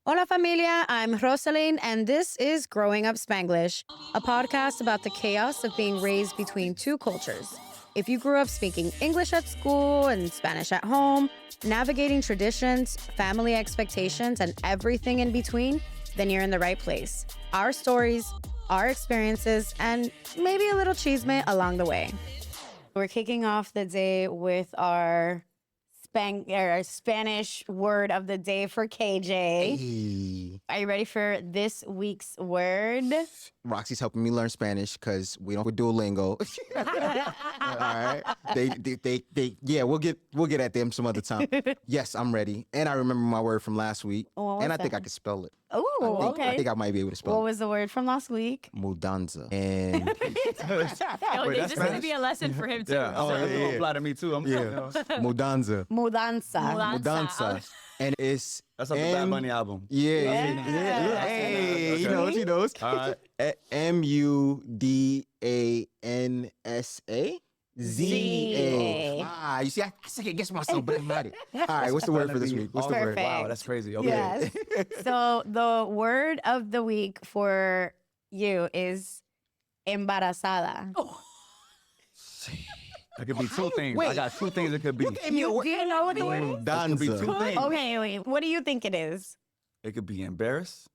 Hola familia, I'm Rosaline, and this is Growing Up Spanglish, a podcast about the chaos of being raised between two cultures. If you grew up speaking English at school and Spanish at home, navigating traditions, family expectations, and everything in between, then you're in the right place. Our stories, our experiences, and maybe a little chisme along the way. We're kicking off the day with our Spanish word of the day for KJ. Hey. Are you ready for this week's word? Roxy's helping me learn Spanish because we don't with Duolingo. All right. Yeah, we'll get at them some other time. Yes, I'm ready. And I remember my word from last week. What and was I think that? I can spell it. Oh, okay. I think I might be able to spell What it. was the word from last week? Mudanza. And This is going to be a lesson for him too. Yeah. Oh, yeah. yeah. Apply to me too. Mudanza. Mudanza. And it's That's off the Bad Bunny album. Yeah. Hey, he knows. All right. Mudansa. Z-A. Ah, you see, I second guess myself, but I'm not it. All right, what's the word for this week? What's the word? Perfect. Wow, that's crazy. Okay. Yes. So the word of the week for you is embarazada. It could be two things. Wait. I got two things it could be. Do you know what the word is? It could be two things. Okay, wait. What do you think it is? It could be embarrassed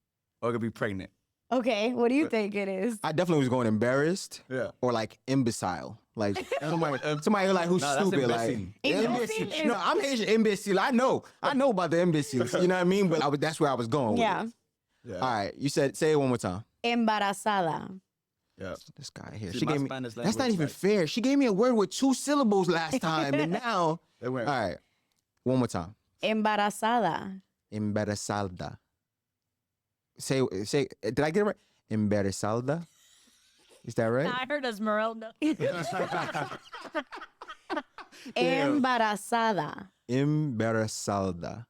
or it could be pregnant. Okay, what do you think it is? I definitely was going embarrassed. Yeah. Or like imbecile. Like somebody like who's No, that's stupid. imbecile. Imbecile is- No, I'm Haitian imbecile. I know about the imbeciles. You know what I mean? But that's where I was going with Yeah. it. Yeah. All right, you say it one more time. Embarazada. Yeah. This guy here. See, She my gave me. Spanish That's not language, even like- fair. She gave me a word with 2 syllables last time, and now. They went. All right, one more time. Embarazada. Embarazada. Say. Did I get it right? Embarazada. Is that right? I heard Esmeralda. Embarazada. Embarazada.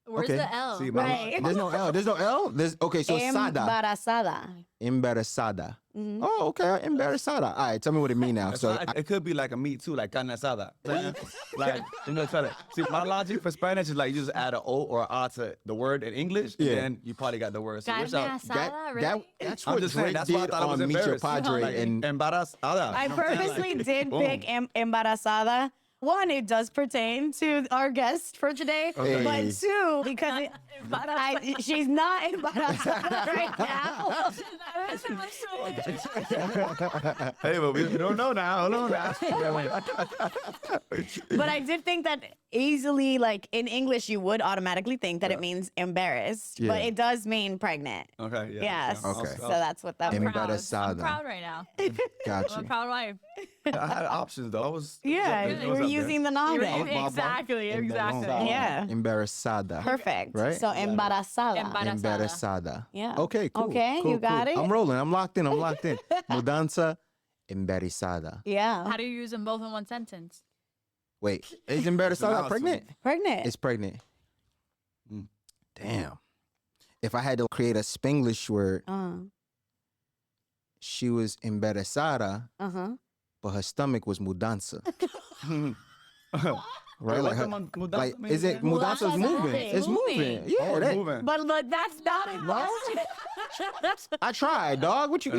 Where's Okay. the L? See, Right. There's no L. There's no L. Okay, so sada. Embarazada. Embarazada. Oh, okay. Embarazada. All right, tell me what it means now. So It could be like a meat too, like carne asada. Like, try to see. My logic for Spanish is like you just add an O or an A to the word in English, and Yeah. then you probably got the word. So Carne which out- asada, really? that's I'm what just saying, Drake that's why I did thought it was on Meet Your embarrassed. Padre Like, and embarazada. I purposely did Boom. pick embarazada. One, it does pertain to our guest for today. Okay. But two, because she's not embarazada right now. Hey, but we don't know now. Hold on now. But I did think that easily, like in English, you would automatically think that it means embarrassed. Yeah. But it does mean pregnant. Okay. Yeah. Yes. Okay. So that's what that I'm means. proud. Embarazada. I'm proud right now. Got I'm a you. proud wife. I had options though. I was. Yeah, it was we're up there. using the knowledge. Exactly. Yeah. Embarazada. Perfect. Right? So embarazada. Embarazada. Yeah. Okay, cool. Okay, cool, you got cool. it? I'm rolling. I'm locked in. Mudanza. Embarazada. Yeah. How do you use them both in one sentence? Wait, is embarazada It's pregnant? Pregnant. It's pregnant. Damn. If I had to create a Spanglish word, she was embarazada, but her stomach was mudanza. Right? Wait, Like, what's her, the mudanza like mean is it again? mudanza's Mudanza's moving? moving. It's moving. Yeah, Oh, that- moving. But that's not it. I tried, dog. What you?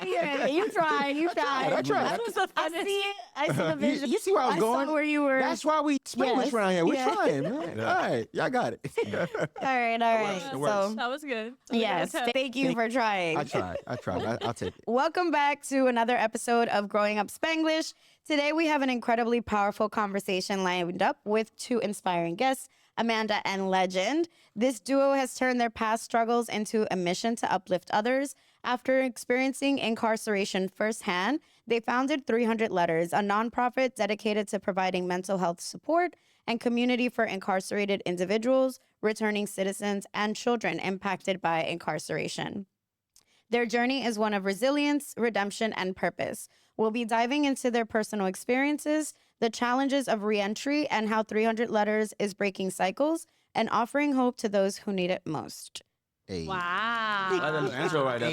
Yeah, you tried. I tried. I see it. I see the vision. You see where I was going? saw where you were. That's why we Spanglish Yes. around here. We're Yeah. trying, man. All right, y'all got it. all right. It works. So, That was good. yes, thank you for trying. I tried. I'll take it. Welcome back to another episode of Growing Up Spanglish. Today we have an incredibly powerful conversation lined up with 2 inspiring guests, Amanda and Legend. This duo has turned their past struggles into a mission to uplift others. After experiencing incarceration firsthand, they founded 300 Letters, a nonprofit dedicated to providing mental health support and community for incarcerated individuals, returning citizens, and children impacted by incarceration. Their journey is one of resilience, redemption, and purpose. We'll be diving into their personal experiences, the challenges of reentry, and how 300 Letters is breaking cycles and offering hope to those who need it most. Hey. Wow. I had an intro right there.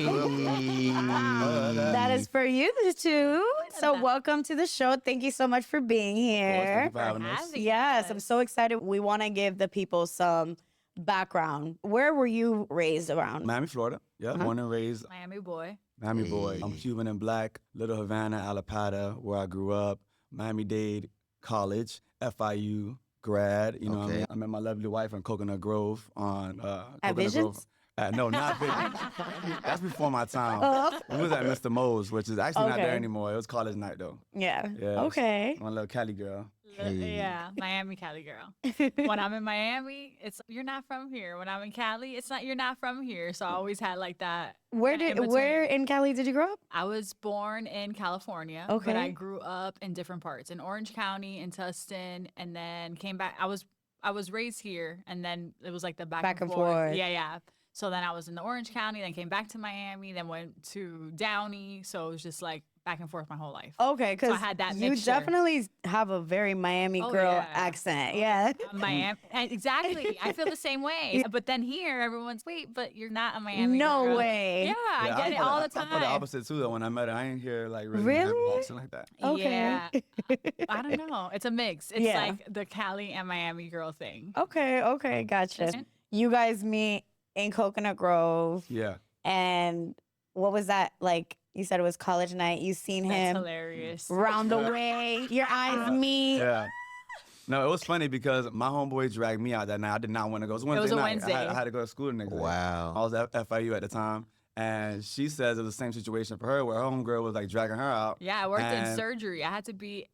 That is for you two. So welcome to the show. Thank you so much for being here. Thank you for having us. Yes, I'm so excited. We want to give the people some background. Where were you raised around? Miami, Florida. Yeah, born and raised. Miami boy. Miami boy. I'm Hey. Cuban and black. Little Havana, Alapata, where I grew up. Miami-Dade College, FIU grad. You know what I Okay. mean? I met my lovely wife in Coconut Grove on At Coconut Visions? Grove. No, not Visions. That's before my time. Oh. We was at Mr. Mo's, which is actually not there Okay. anymore. It was college night though. Yeah. Yeah. Okay. One little Cali girl. Hey. Yeah, Miami, Cali girl. When I'm in Miami, it's you're not from here. When I'm in Cali, it's not you're not from here. So I always had like that. Where in in Cali did you grow up? I was born in California, but Okay. I grew up in different parts, in Orange County, in Tustin, and then came back. I was raised here, and then it was like the back and forth. Yeah, yeah. So then I was in the Orange County, then came back to Miami, then went to Downey. So it was just like back and forth my whole life. Okay, because I had that you mixture. definitely have a very Miami Oh, girl yeah. accent. Yeah. Miami, exactly. I feel the same way. But then here, everyone's wait, but you're not a Miami. No girl. way. Yeah, I get it all the time. I felt the opposite too though when I met her. I ain't hear like really, Really? accent like that. Okay. Yeah. I don't know. It's a mix. It's Yeah. like the Cali and Miami girl thing. Okay, gotcha. That's it. You guys meet in Coconut Grove, Yeah. and what was that like? You said it was college night. You seen That's him hilarious. round the way. Your eyes meet. Yeah. No, it was funny because my homeboy dragged me out that night. I did not want to go. It was Wednesday was a night. Wednesday. I had to go to school the next day. I Wow. was at FIU at the time. And she says it was the same situation for her where her homegirl was like dragging her out. Yeah, I worked in And- surgery. I had to be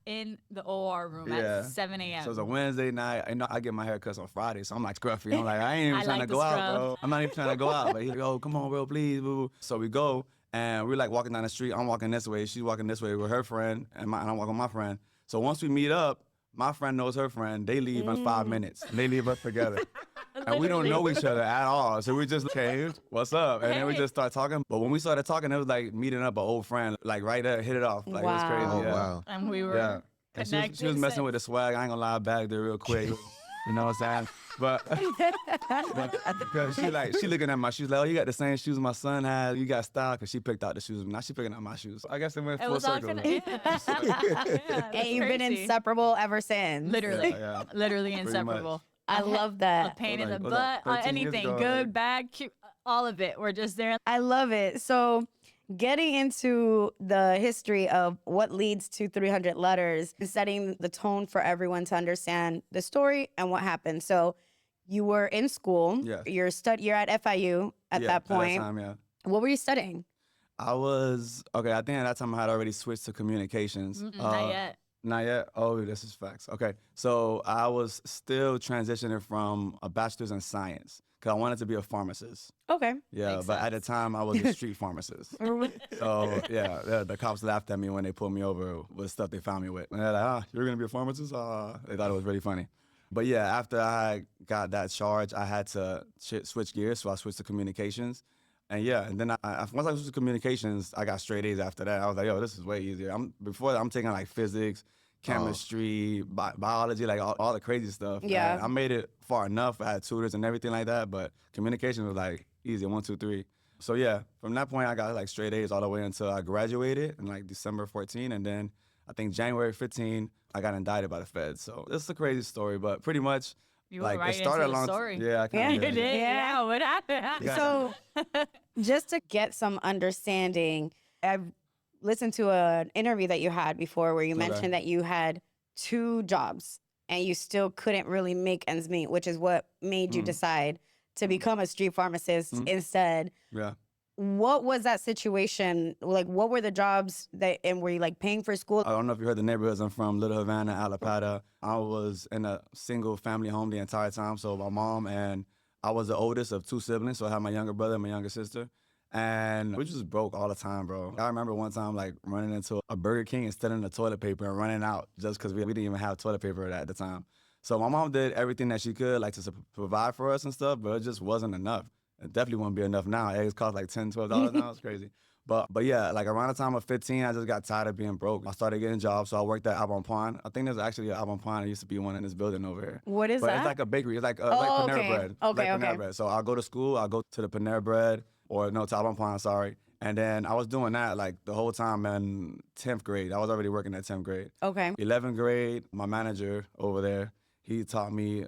in the OR room Yeah. at 7 a.m. So it was a Wednesday night. You know, I get my hair cut on Friday, so I'm like scruffy. I'm like, I ain't even I trying like to the go out, scrub. bro. I'm not even trying to go out. But he's like, oh, come on, bro, please, boo. So we go, and we're like walking down the street. I'm walking this way. She's walking this way with her friend, and I'm walking with my friend. So once we meet up, my friend knows her friend. They leave in 5 minutes. And they leave us together. And we don't know each other at all. So we just, okay, what's up? And then we just start talking. But when we started talking, it was like meeting up an old friend, like right there, hit it off. Like, it was Wow. crazy. Oh, yeah. wow. And we were Yeah. And she was messing with the swag. I ain't gonna lie, I bagged her real quick. You know what I'm saying? But because she looking at my shoes like, oh, you got the same shoes my son has. You got style because she picked out the shoes. Now she picking out my shoes. I guess it went It full was all circle. connected. Yeah, And you've been crazy. inseparable ever since. Literally, Yeah. literally much. inseparable. I love A that. pain in Like- the was like butt, 13 years anything, ago, good, like- bad, cute, all of it. We're just there. I love it. So, getting into the history of what leads to 300 letters, setting the tone for everyone to understand the story and what happened. So, you were in school. Yes. You're at FIU at Yeah, that point. At that time, yeah. What were you studying? I was, okay, I think at that time I had already switched to communications. Not yet. Not yet? Oh, this is facts. Okay. So I was still transitioning from a bachelor's in science because I wanted to be a pharmacist. Okay. Yeah, Makes but at the sense. time I was a street pharmacist. So yeah, the cops laughed at me when they pulled me over with stuff they found me with. And they're like, ah, you're gonna be a pharmacist? They thought it was really funny. But yeah, after I got that charge, I had to switch gears. So I switched to communications. And yeah, and then once I switched to communications, I got straight A's after that. I was like, yo, this is way easier. Before that, I'm taking like physics, chemistry, biology, like all the crazy stuff. Yeah. And I made it far enough. I had tutors and everything like that, but communication was like easy, 1, 2, 3. So yeah, from that point, I got like straight A's all the way until I graduated in like December 14. And then I think January 15, I got indicted by the feds. So it's a crazy story, but pretty much You like were right it started into a the long story. Yeah, I Yeah, kinda you did. did. Yeah, what happened? Yeah. So, just to get some understanding, I've listened to an interview that you had before where you Okay. mentioned that you had 2 jobs and you still couldn't really make ends meet, which is what made you decide to become a street pharmacist instead. Yeah. What was that situation? Like, what were the jobs that, and were you like paying for school? I don't know if you heard the neighborhoods I'm from, Little Havana, Alapata. I was in a single family home the entire time. So my mom and I was the oldest of 2 siblings. So I had my younger brother and my younger sister. And we just broke all the time, bro. I remember one time like running into a Burger King and stealing the toilet paper and running out just because we didn't even have toilet paper at the time. So my mom did everything that she could like to provide for us and stuff, but it just wasn't enough. It definitely wouldn't be enough now. Eggs cost like $10, $12 now. It's crazy. But yeah, like around the time of 15, I just got tired of being broke. I started getting jobs, so I worked at Avon Pond. I think there's actually an Avon Pond. There used to be one in this building over here. What is But that? it's like a bakery. It's like, Oh, like Panera okay. Bread. Okay, like Panera okay. Bread. So I'll go to school. I'll go to the Panera Bread, or no, to Avon Pond, sorry. And then I was doing that like the whole time in 10th grade. I was already working at 10th grade. Okay. 11th grade, my manager over there, He took me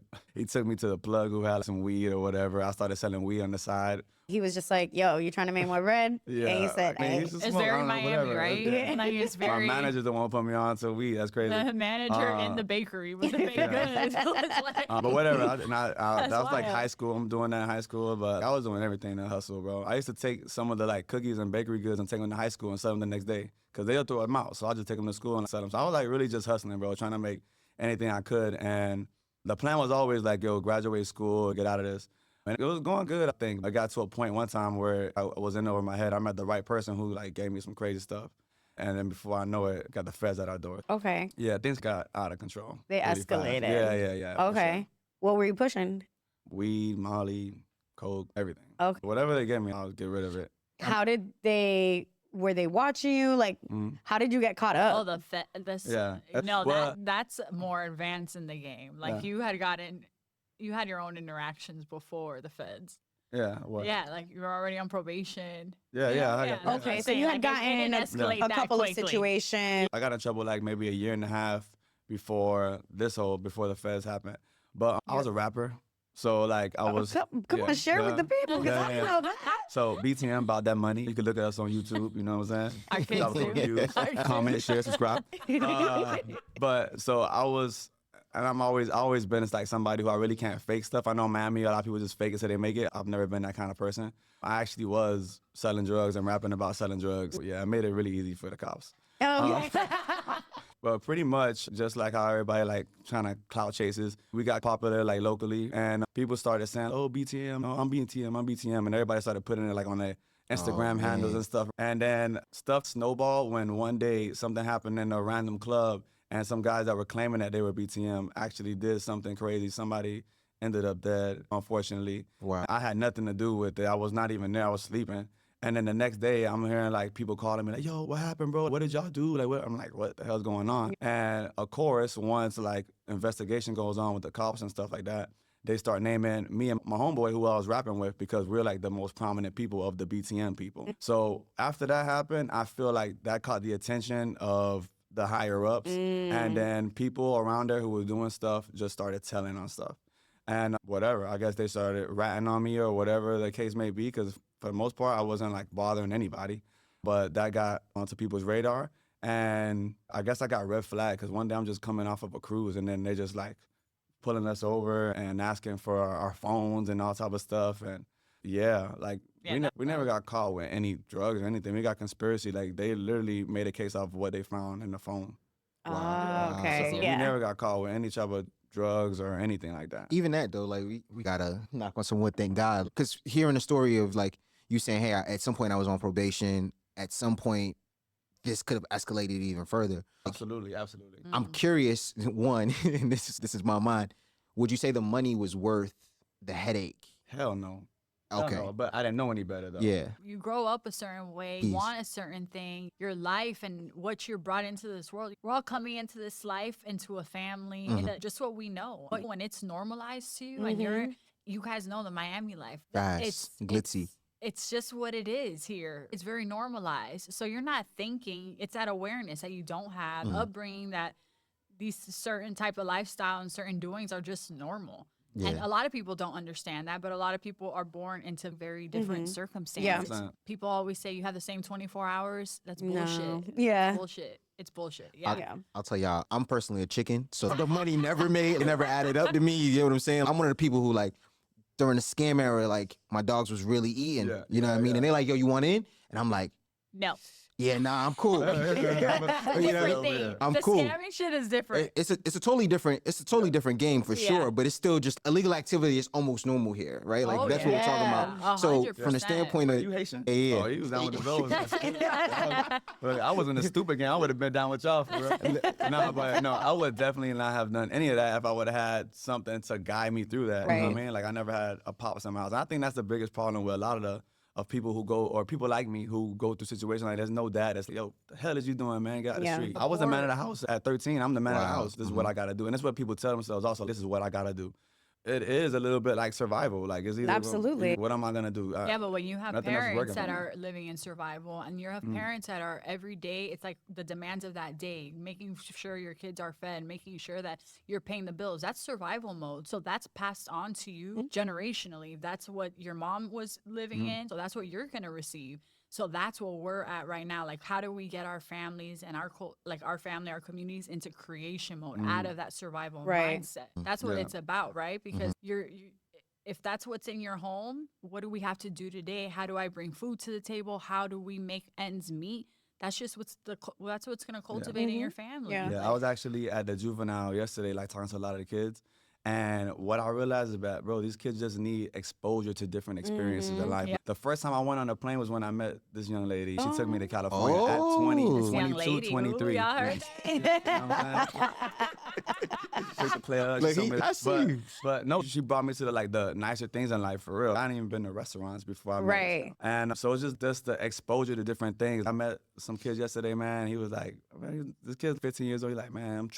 to the plug who had some weed or whatever. I started selling weed on the side. He was just like, yo, you trying to make more bread? Yeah. And he said, I mean, he hey. used to It's smoke, I very don't know, Miami, whatever. right? Yeah. Like it's very. My manager the one put me on to weed. That's crazy. The manager in the bakery with the baked Yeah. goods. It's like- But whatever. That That's was like wild. high school. I'm doing that in high school, but I was doing everything to hustle, bro. I used to take some of the like cookies and bakery goods and take them to high school and sell them the next day because they'll throw them out. So I just take them to school and sell them. So I was like really just hustling, bro, trying to make anything I could. And the plan was always like, yo, graduate school, get out of this. And it was going good, I think. I got to a point one time where I was in over my head. I met the right person who like gave me some crazy stuff. And then before I know it, got the feds at our door. Okay. Yeah, things got out of control. They really fast. escalated. Yeah. for Okay. sure. What were you pushing? Weed, Molly, coke, everything. Okay. Whatever they gave me, I'll get rid of it. Were they watching you? Like, how did you get caught up? Oh, Yeah. That's more advanced in the game. Like Yeah. you had your own interactions before the feds. Yeah. What? Yeah, like you were already on probation. Yeah. I got, Okay, I'm so you had saying, like, gotten it in didn't escalate a that couple of quickly. situations. I got in trouble like maybe a year and a half before the feds happened. But I was a rapper. So like I was. Come on, share with the people. 'Cause I Yeah. know that. So BTM about that money. You can look at us on YouTube. You know what I'm saying? Our kids Drop some do. reviews, Our kids comment, share, subscribe. But so I was, and I'm always been like somebody who I really can't fake stuff. I know in Miami, a lot of people just fake it so they make it. I've never been that kind of person. I actually was selling drugs and rapping about selling drugs. Yeah, I made it really easy for the cops. Okay. But pretty much just like how everybody like trying to clout chases, we got popular like locally and people started saying, oh, BTM, oh, I'm BTM. And everybody started putting it like on their Instagram handles and stuff. And then stuff snowballed when one day something happened in a random club and some guys that were claiming that they were BTM actually did something crazy. Somebody ended up dead, unfortunately. Wow. I had nothing to do with it. I was not even there. I was sleeping. And then the next day, I'm hearing like people calling me like, yo, what happened, bro? What did y'all do? Like, what? I'm like, what the hell's going on? And of course, once like investigation goes on with the cops and stuff like that, they start naming me and my homeboy who I was rapping with because we're like the most prominent people of the BTM people. So after that happened, I feel like that caught the attention of the higher ups. And then people around there who were doing stuff just started telling on stuff. And whatever, I guess they started ratting on me or whatever the case may be because for the most part, I wasn't like bothering anybody, but that got onto people's radar. And I guess I got red flag because one day I'm just coming off of a cruise and then they just like pulling us over and asking for our phones and all type of stuff. And yeah, like we never got caught with any drugs or anything. We got conspiracy. Like they literally made a case off what they found in the phone. Oh, okay. So Yeah. we never got caught with any type of drugs or anything like that. Even that though, like we gotta knock on some wood, thank God. Because hearing the story of like you saying, hey, at some point I was on probation. At some point, this could have escalated even further. Absolutely. I'm curious. One, and this is my mind. Would you say the money was worth the headache? Hell no. Okay. Hell no, but I didn't know any better though. Yeah. You grow up a certain way, Peace. you want a certain thing, your life and what you're brought into this world. We're all coming into this life, into a family, into just what we know. But when it's normalized to you and you guys know the Miami life. Fast, glitzy. It's just what it is here. It's very normalized. So you're not thinking, it's that awareness that you don't have, upbringing that these certain type of lifestyle and certain doings are just normal. And Yeah. a lot of people don't understand that, but a lot of people are born into very different circumstances. Yeah. People always say you have the same 24 hours. That's bullshit. No. Yeah. Bullshit. It's bullshit. Yeah. I'll tell y'all, I'm personally a chicken, so the money never never added up to me. You know what I'm saying? I'm one of the people who like during the scam era, like my dogs was really eating. Yeah, you know what I mean? And they're like, yo, you want in? And I'm like, No. yeah, nah, I'm cool. That's a different thing. I'm the cool. scamming shit is different. It's a totally different game for sure, but it's still just illegal activity is almost normal here, right? Like that's what we're talking about. So from the 100%. standpoint of You Haitian? Yeah. Oh, he was down with the Bells. Look, I was in the stoop again. I would have been down with y'all for real. No, I would definitely not have done any of that if I would have had something to guide me through that. You know what I mean? Like I never had a pops in my house. And I think that's the biggest problem with a lot of people who go, or people like me who go through situations like there's no dad that's like, yo, the hell is you doing, man? Get out the street. I was the man of the house at 13. I'm the man of the house. This is what I got to do. And that's what people tell themselves also. This is what I got to do. It is a little bit like survival. Like it's either Absolutely. what am I gonna do? Yeah, but when you have nothing else is parents working that for me. are living in survival and you have parents that are every day, it's like the demands of that day, making sure your kids are fed, making sure that you're paying the bills. That's survival mode. So that's passed on to you generationally. That's what your mom was living in. So that's what you're going to receive. So that's what we're at right now. Like, how do we get our families and our family, our communities into creation mode out of that survival Right. mindset? That's what Yeah. it's about, right? Because if that's what's in your home, what do we have to do today? How do I bring food to the table? How do we make ends meet? That's just that's what's going to cultivate in your family. Yeah. Yeah, I was actually at the juvenile yesterday, like talking to a lot of the kids. And what I realized is that, bro, these kids just need exposure to different experiences in life. Yeah. The first time I went on a plane was when I met this young lady. She took me to California at Oh. 20, This Young 22, lady. 23. Ooh, y'all heard You know what I'm saying? She's a player. Look, She's so I see but, you. but no, she brought me to the nicer things in life for real. I hadn't even been to restaurants before I met her. Right. And so it's just the exposure to different things. I met some kids yesterday, man. He was like, man, this kid's 15 years old. He's like, man, I'm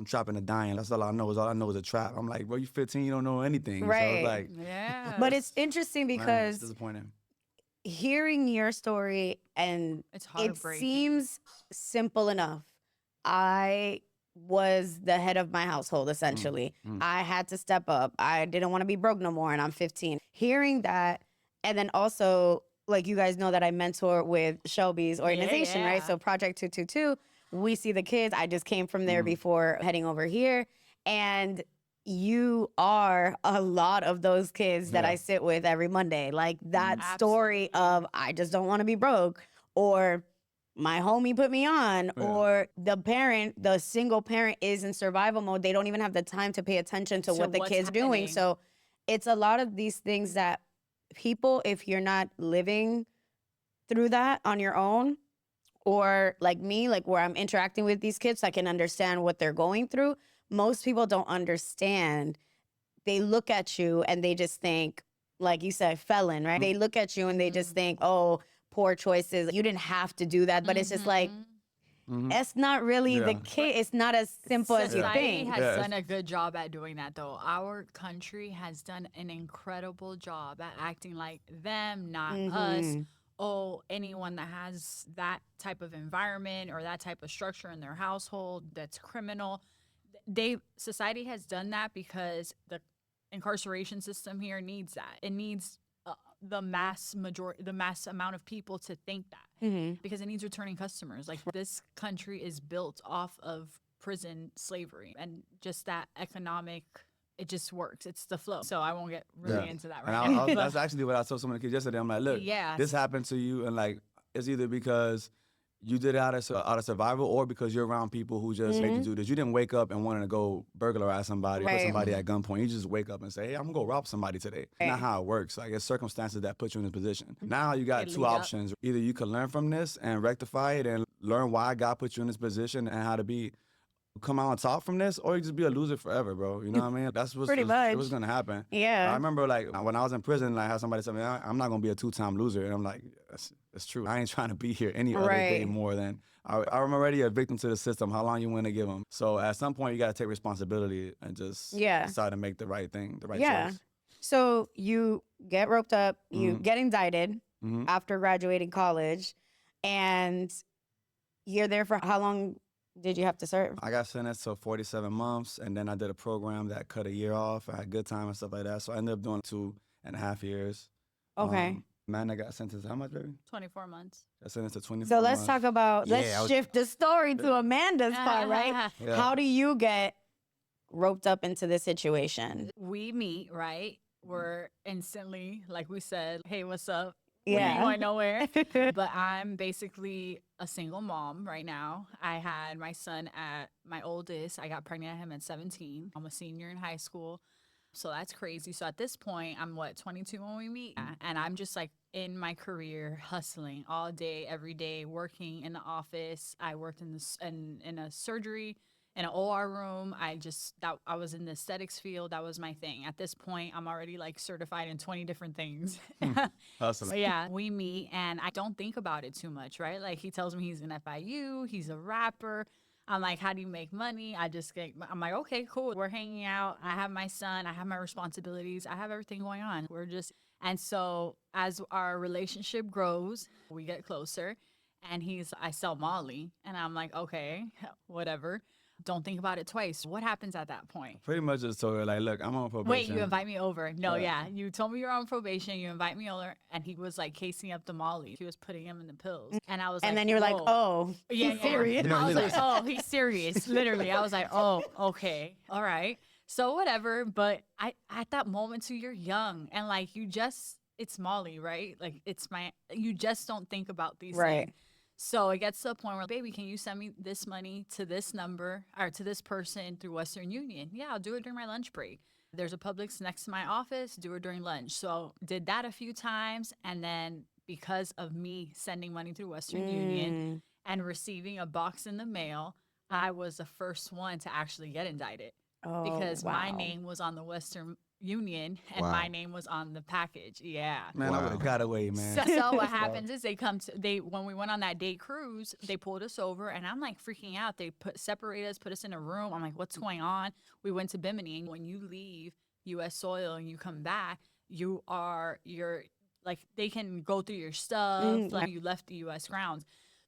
trapping and dying. That's all I know. All I know is a trap. I'm like, bro, you 15, you don't know anything. So Right. it's like, Yeah. But it's interesting man, because it's disappointing. hearing your story and It's it heartbreaking. seems simple enough. I was the head of my household, essentially. I had to step up. I didn't want to be broke no more, and I'm 15. Hearing that, and then also, like, you guys know that I mentor with Shelby's organization, right? yeah. So Project 222, we see the kids. I just came from there before heading over here. And you are a lot of those kids that Yeah. I sit with every Monday. Like that story of, I just don't want to be broke, or my homie put me on, or the single parent is in survival mode. They don't even have the time to pay attention to what the what's kid's doing. happening. So it's a lot of these things that people, if you're not living through that on your own, or like me, like where I'm interacting with these kids, so I can understand what they're going through. Most people don't understand. They look at you and they just think, like you said, felon, right? They look at you and they just think, oh, poor choices. You didn't have to do that. But it's just like, it's not really the case. It's not as simple as you Society think. has Yeah, done a good job at doing that, though. Our country has done an incredible job at acting like them, not us. Oh, anyone that has that type of environment or that type of structure in their household that's criminal. Society has done that because the incarceration system here needs that. It needs the mass amount of people to think that, because it needs returning customers. Like, this country is built off of prison slavery and just that economic. It just works. It's the flow. So I won't get really into that right now. That's actually what I told some of the kids yesterday. I'm like, look, this happened to you, and like, it's either because you did it out of survival, or because you're around people who just make you do this. You didn't wake up and wanted to go burglarize somebody, put somebody at gunpoint. You just wake up and say, hey, I'm gonna go rob somebody today. Not how it works. Like, it's circumstances that put you in this position. Now you got two options. Either you can learn from this and rectify it and learn why God put you in this position and how to come out on top from this, or you just be a loser forever, bro. You know what I mean? That's what's gonna happen. Yeah. I remember, like, when I was in prison, like, I had somebody tell me, I'm not gonna be a 2-time loser, and I'm like, that's true. I ain't trying to be here any other day more than I'm already a victim to the system. How long you want to give them? So at some point, you got to take responsibility and just decide to make the right thing, the right choice. So you get roped up, you get indicted after graduating college, and you're there for how long did you have to serve? I got sentenced to 47 months, and then I did a program that cut a year off. I had good time and stuff like that. So I ended up doing 2.5 years. Okay. Man, I got sentenced to how much, baby? 24 months. I sentenced to 24 So let's months. talk about, let's shift the story to Amanda's part, right? Yeah. How do you get roped up into this situation? We meet, right? We're instantly, like we said, hey, what's up? Yeah. We ain't going nowhere. But I'm basically a single mom right now. I had my son at my oldest. I got pregnant at him at 17. I'm a senior in high school. So that's crazy. So at this point, I'm 22 when we meet? And I'm just like in my career, hustling all day, every day, working in the office. I worked in a surgery, in an OR room. I was in the aesthetics field. That was my thing. At this point, I'm already like certified in 20 different things. Hustling. So yeah, we meet and I don't think about it too much, right? Like, he tells me he's an FIU, he's a rapper. I'm like, how do you make money? I'm like, okay, cool. We're hanging out. I have my son. I have my responsibilities. I have everything going on. And so as our relationship grows, we get closer. And I sell Molly. And I'm like, okay, whatever. Don't think about it twice. What happens at that point? Pretty much just told her, like, look, I'm on probation. Wait, you invite me over. No, yeah. You told me you're on probation. You invite me over. And he was like casing up the Molly. He was putting him in the pills. And I was like, and then you're like, oh, yeah, he's serious. I was like, oh, he's serious. Literally. I was like, oh, okay. All right. So whatever. But at that moment too, you're young. And like, it's Molly, right? Like you just don't think about these things. So it gets to a point where, baby, can you send me this money to this number or to this person through Western Union? Yeah, I'll do it during my lunch break. There's a Publix next to my office, do it during lunch. So did that a few times. And then because of me sending money through Western Union and receiving a box in the mail, I was the first one to actually get indicted because my name was on the Western Union and my name was on the package. Yeah. Man, I would have got away, man. So what happens is when we went on that date cruise, they pulled us over and I'm like freaking out. They separate us, put us in a room. I'm like, what's going on? We went to Bimini. And when you leave US soil and you come back, you're like, they can go through your stuff. Like you left the US grounds.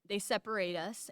They separate us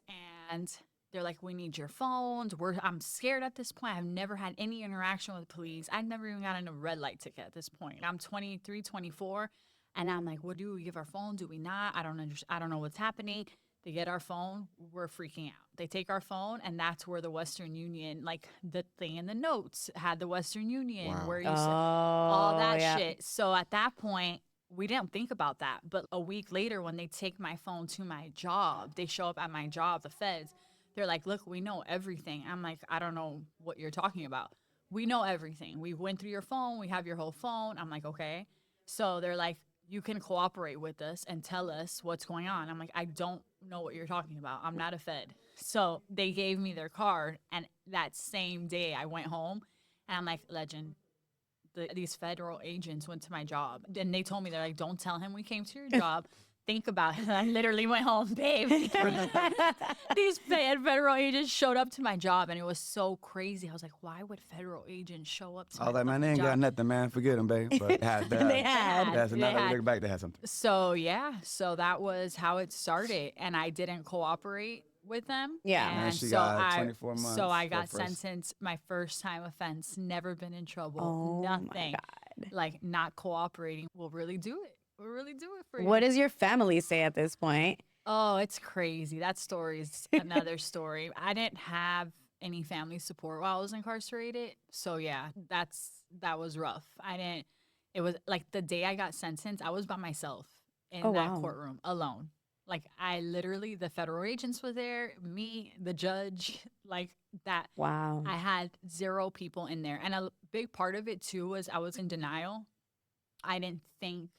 and they're like, we need your phones. I'm scared at this point. I've never had any interaction with police. I've never even gotten a red light ticket at this point. I'm 23, 24. And I'm like, what do we give our phone? Do we not? I don't know what's happening. They get our phone. We're freaking out. They take our phone. And that's where the Western Union, like the thing in the notes had the Western Union where you said all that shit. So at that point, we didn't think about that. But a week later, when they take my phone to my job, they show up at my job, the feds. They're like, look, we know everything. I'm like, I don't know what you're talking about. We know everything. We went through your phone. We have your whole phone. I'm like, okay. So they're like, you can cooperate with us and tell us what's going on. I'm like, I don't know what you're talking about. I'm not a Fed. So they gave me their card. And that same day I went home and I'm like, legend, these federal agents went to my job. And they told me, they're like, don't tell him we came to your job. Think about it. I literally went home, babe. These federal agents showed up to my job, and it was so crazy. I was like, why would federal agents show up to my job? I was like, man, they ain't got nothing, man. Forget them, babe. But they had. Look back, they had something. So, yeah. So that was how it started, and I didn't cooperate with them. Yeah. And man, she got 24 months. So I got sentenced my first time offense, never been in trouble, nothing. My God. Like, not cooperating will really do it. We'll really do it for you. What does your family say at this point? Oh, it's crazy. That story is another story. I didn't have any family support while I was incarcerated. So yeah, that was rough. It was like the day I got sentenced, I was by myself in that courtroom alone. Like the federal agents were there, me, the judge, like that. Wow. I had 0 people in there. And a big part of it too was I was in denial. I didn't think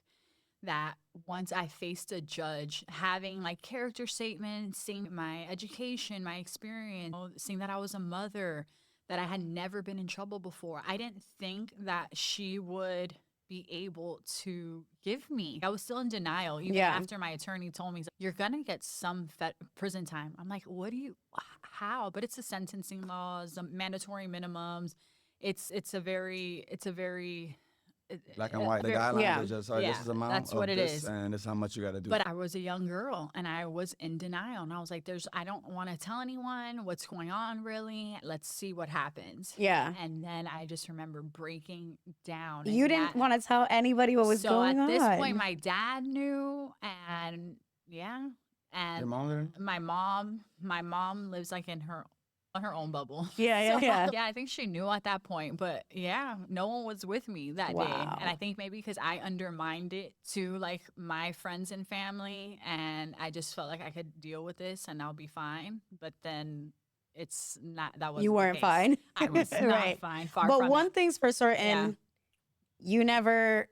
that once I faced a judge, having like character statements, seeing my education, my experience, seeing that I was a mother, that I had never been in trouble before, I didn't think that she would be able to give me. I was still in denial, even after my attorney told me, you're gonna get some prison time. I'm like, how? But it's the sentencing laws, the mandatory minimums. It's a very black and white. The guidelines are just, this is the amount that's of what it this, is. and this is how much you got to do. But I was a young girl, and I was in denial. And I was like, I don't want to tell anyone what's going on, really. Let's see what happens. Yeah. And then I just remember breaking down. You didn't want to tell anybody what was going on? So at this point, my dad knew, and yeah. And your mom did? My mom lives like in her own bubble. Yeah. Yeah, I think she knew at that point, but yeah, no one was with me that day. And I think maybe because I undermined it to like my friends and family, and I just felt like I could deal with this and I'll be fine. But then it's not, that wasn't You weren't fine. I was not fine. Far but from one it. thing's for certain, you never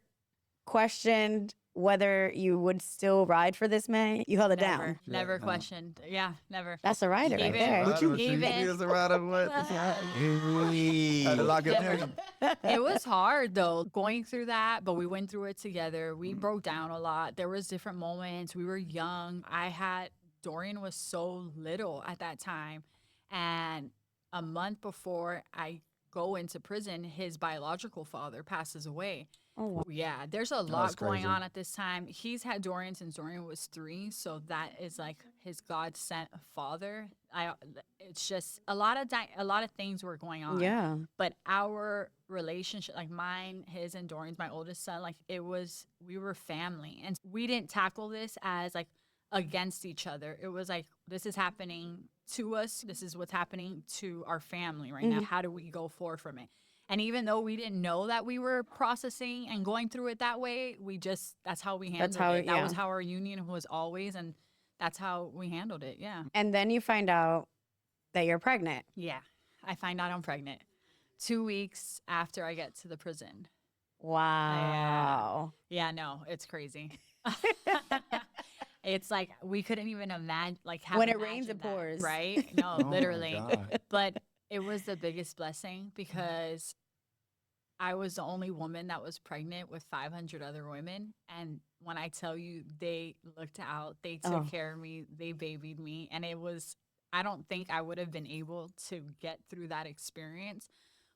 questioned whether you would still ride for this man. You held it down. Never questioned. Yeah, never. That's a rider right there. Is a rider, what? Had to lock it there. It was hard though, going through that, but we went through it together. We broke down a lot. There was different moments. We were young. Dorian was so little at that time. And a month before I go into prison, his biological father passes away. Oh, wow. Yeah, there's a That's lot going crazy. on at this time. He's had Dorian since Dorian was 3, so that is like his God sent father. It's just a lot of things were going on. Yeah. But our relationship, like mine, his, and Dorian's, my oldest son, like we were family, and we didn't tackle this as like against each other. It was like, this is happening to us. This is what's happening to our family right now. How do we go forward from it? And even though we didn't know that we were processing and going through it that way, that's how we handled it. That was how our union was always, and that's how we handled it. Yeah. And then you find out that you're pregnant. Yeah. I find out I'm pregnant 2 weeks after I get to the prison. Wow. Yeah, no, it's crazy. It's like we couldn't even imagine, like, when it rains, it pours. Right? No, Oh my literally. God. But it was the biggest blessing because I was the only woman that was pregnant with 500 other women. And when I tell you, they looked out, they took care of me, they babied me. And I don't think I would have been able to get through that experience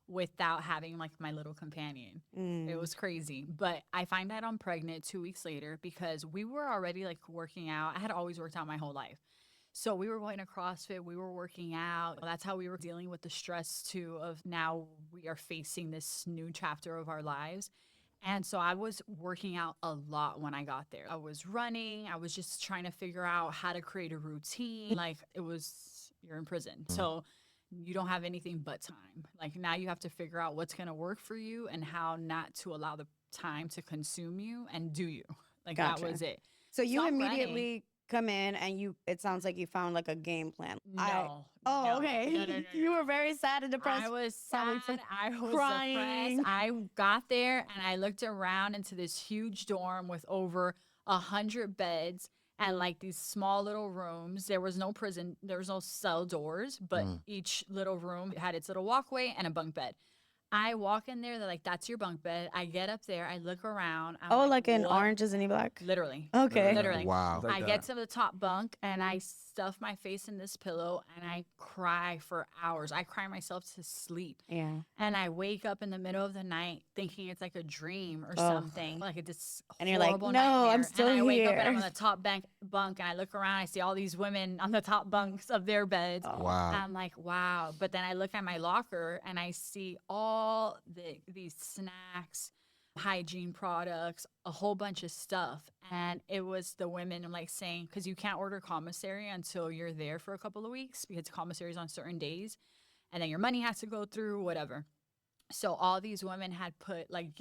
without having like my little companion. It was crazy. But I find out I'm pregnant 2 weeks later because we were already like working out. I had always worked out my whole life. So we were going to CrossFit, we were working out. That's how we were dealing with the stress too of now we are facing this new chapter of our lives. And so I was working out a lot when I got there. I was running. I was just trying to figure out how to create a routine. Like you're in prison. So you don't have anything but time. Like now you have to figure out what's going to work for you and how not to allow the time to consume you and do you. Like Gotcha. that was it. So you I'm immediately come in and it sounds like you found like a game plan. No. Oh, okay. No. You were very sad and depressed. I was probably sad. I was crying. depressed. I got there and I looked around into this huge dorm with over 100 beds and like these small little rooms. There was no prison. There was no cell doors, but each little room had its little walkway and a bunk bed. I walk in there, they're like, that's your bunk bed. I get up there, I look around. I'm like in what? Orange is the New Black? Literally. Okay. Literally. Wow. Like I that. get to the top bunk and I stuff my face in this pillow and I cry for hours. I cry myself to sleep. Yeah. And I wake up in the middle of the night thinking it's like a dream or something. Like it's this And you're like, horrible no, nightmare. I'm still and I wake here. up and I'm on the top bunk and I look around, I see all these women on the top bunks of their beds. Wow. I'm like, wow. But then I look at my locker and I see all these snacks, hygiene products, a whole bunch of stuff. And it was the women, I'm like saying, because you can't order commissary until you're there for a couple of weeks because commissary is on certain days. And then your money has to go through, whatever. So all these women had put like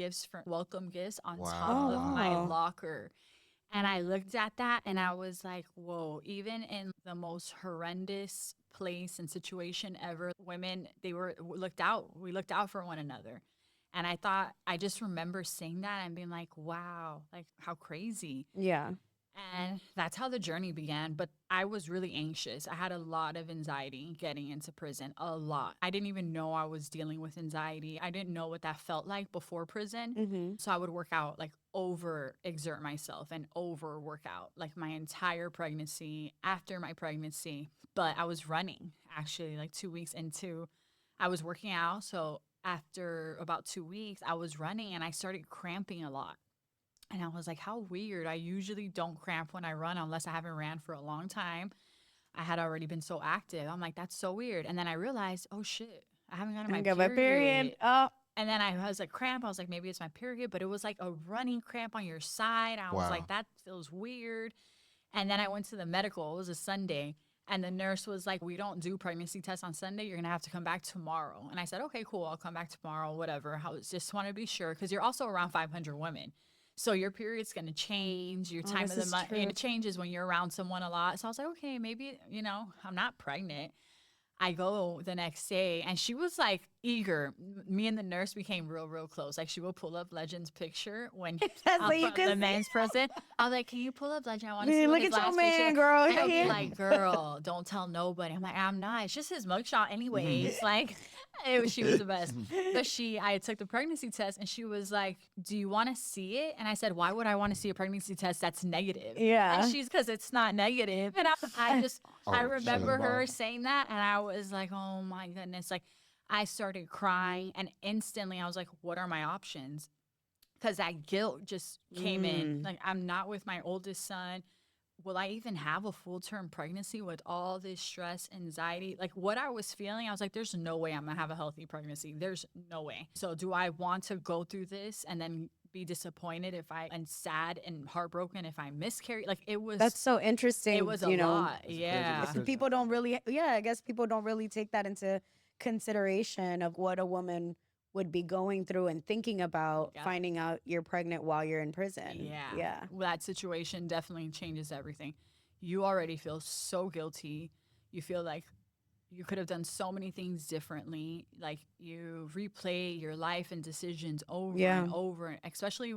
welcome gifts on top of my locker. And I looked at that and I was like, whoa, even in the most horrendous place and situation ever, women, we looked out for one another. And I just remember saying that and being like, wow, like how crazy. Yeah. And that's how the journey began. But I was really anxious. I had a lot of anxiety getting into prison, a lot. I didn't even know I was dealing with anxiety. I didn't know what that felt like before prison. So I would work out, like exert myself and work out like my entire pregnancy, after my pregnancy. But I was running actually like 2 weeks into, I was working out. So after about 2 weeks, I was running and I started cramping a lot. And I was like, how weird. I usually don't cramp when I run unless I haven't ran for a long time. I had already been so active. I'm like, that's so weird. And then I realized, oh shit, I haven't gotten my period. Oh. And then I was like, cramp. I was like, maybe it's my period. But it was like a running cramp on your side. I was like, that feels weird. And then I went to the medical. It was a Sunday. And the nurse was like, we don't do pregnancy tests on Sunday. You're going to have to come back tomorrow. And I said, okay, cool. I'll come back tomorrow, whatever. I just want to be sure because you're also around 500 women. So your period's going to change. Your time of the month, it changes when you're around someone a lot. So I was like, okay, maybe, I'm not pregnant. I go the next day and she was like eager. Me and the nurse became real, real close. Like she will pull up Legend's picture when the man's present. I was like, can you pull up Legend? I want to see look his at your last man, picture. girl. And I'll be like, girl, don't tell nobody. I'm like, I'm not. It's just his mugshot anyways. Like, She was the best. But I took the pregnancy test and she was like, do you want to see it? And I said, why would I want to see a pregnancy test that's negative? Yeah. And she's, because it's not negative. And I remember shit. her saying that. And I was like, oh my goodness. Like I started crying and instantly I was like, what are my options? Because that guilt just came in. Like, I'm not with my oldest son. Will I even have a full-term pregnancy with all this stress, anxiety? Like, what I was feeling, I was like, there's no way I'm going to have a healthy pregnancy. There's no way. So do I want to go through this and then be disappointed and sad and heartbroken if I miscarry? Like, it was... That's so interesting. It was a lot. Yeah. People don't really, I guess people don't really take that into consideration of what a woman would be going through and thinking about finding out you're pregnant while you're in prison. Yeah. Well, that situation definitely changes everything. You already feel so guilty. You feel like you could have done so many things differently. Like you replay your life and decisions over and over, especially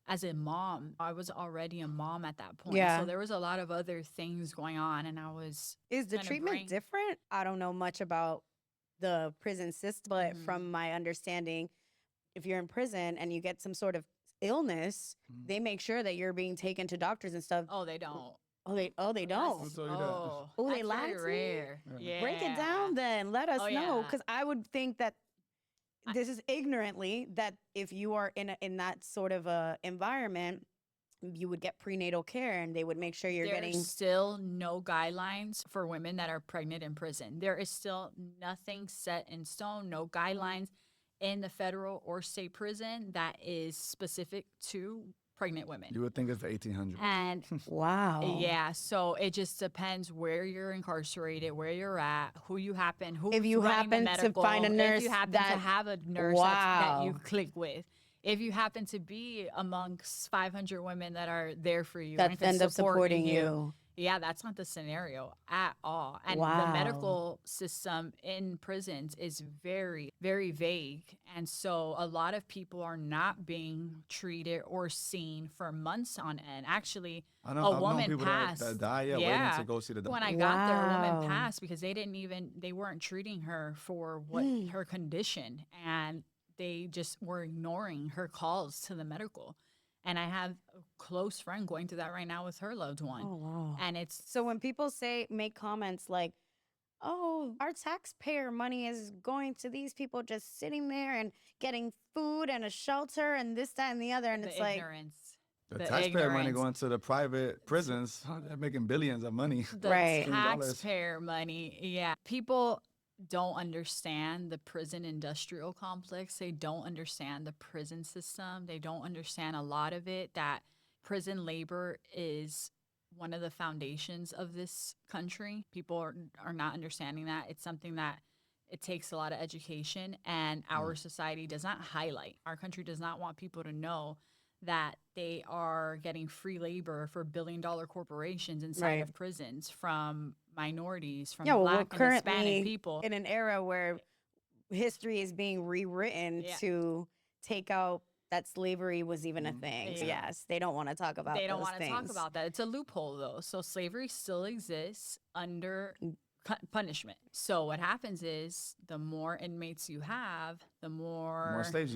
as a mom. I was already a mom at that point. Yeah. So there was a lot of other things going on and I was... Is the treatment different? I don't know much about the prison system, but from my understanding, if you're in prison and you get some sort of illness, they make sure that you're being taken to doctors and stuff. Oh, they don't. Oh, they don't. They lie to you? Rare. Yeah. Break it down then. Let us know, because I would think that this is ignorantly that if you are in that sort of a environment, you would get prenatal care and they would make sure you're getting... There's still no guidelines for women that are pregnant in prison. There is still nothing set in stone, no guidelines in the federal or state prison that is specific to pregnant women. You would think it's the 1800s. And wow. Yeah, so it just depends where you're incarcerated, where you're at, who you happen to find a nurse, if you happen to have a nurse that you click with. If you happen to be amongst 500 women that are there for you, that end up supporting you. Yeah, that's not the scenario at all. And the medical system in prisons is very, very vague. And so a lot of people are not being treated or seen for months on end. Actually, a woman passed. That die, waiting to go see the doctor. When I got there, a woman passed because they weren't treating her for what her condition. And they just were ignoring her calls to the medical. And I have a close friend going through that right now with her loved one. Oh, wow. And it's... So when people make comments like, oh, our taxpayer money is going to these people just sitting there and getting food and a shelter and this, that, and the other. And it's ignorance. The taxpayer money going to the private prisons, they're making billions of money. The taxpayer money, yeah. People don't understand the prison industrial complex. They don't understand the prison system. They don't understand a lot of it, that prison labor is one of the foundations of this country. People are not understanding that. It's something that it takes a lot of education, and our society does not highlight. Our country does not want people to know that they are getting free labor for billion-dollar corporations inside of prisons from minorities, from Black and Hispanic people. In an era where history is being rewritten to take out that slavery was even a thing. So yes, they don't want to talk about. They don't want to talk about that. It's a loophole though. So slavery still exists under punishment. So what happens is the more inmates you have, the more slaves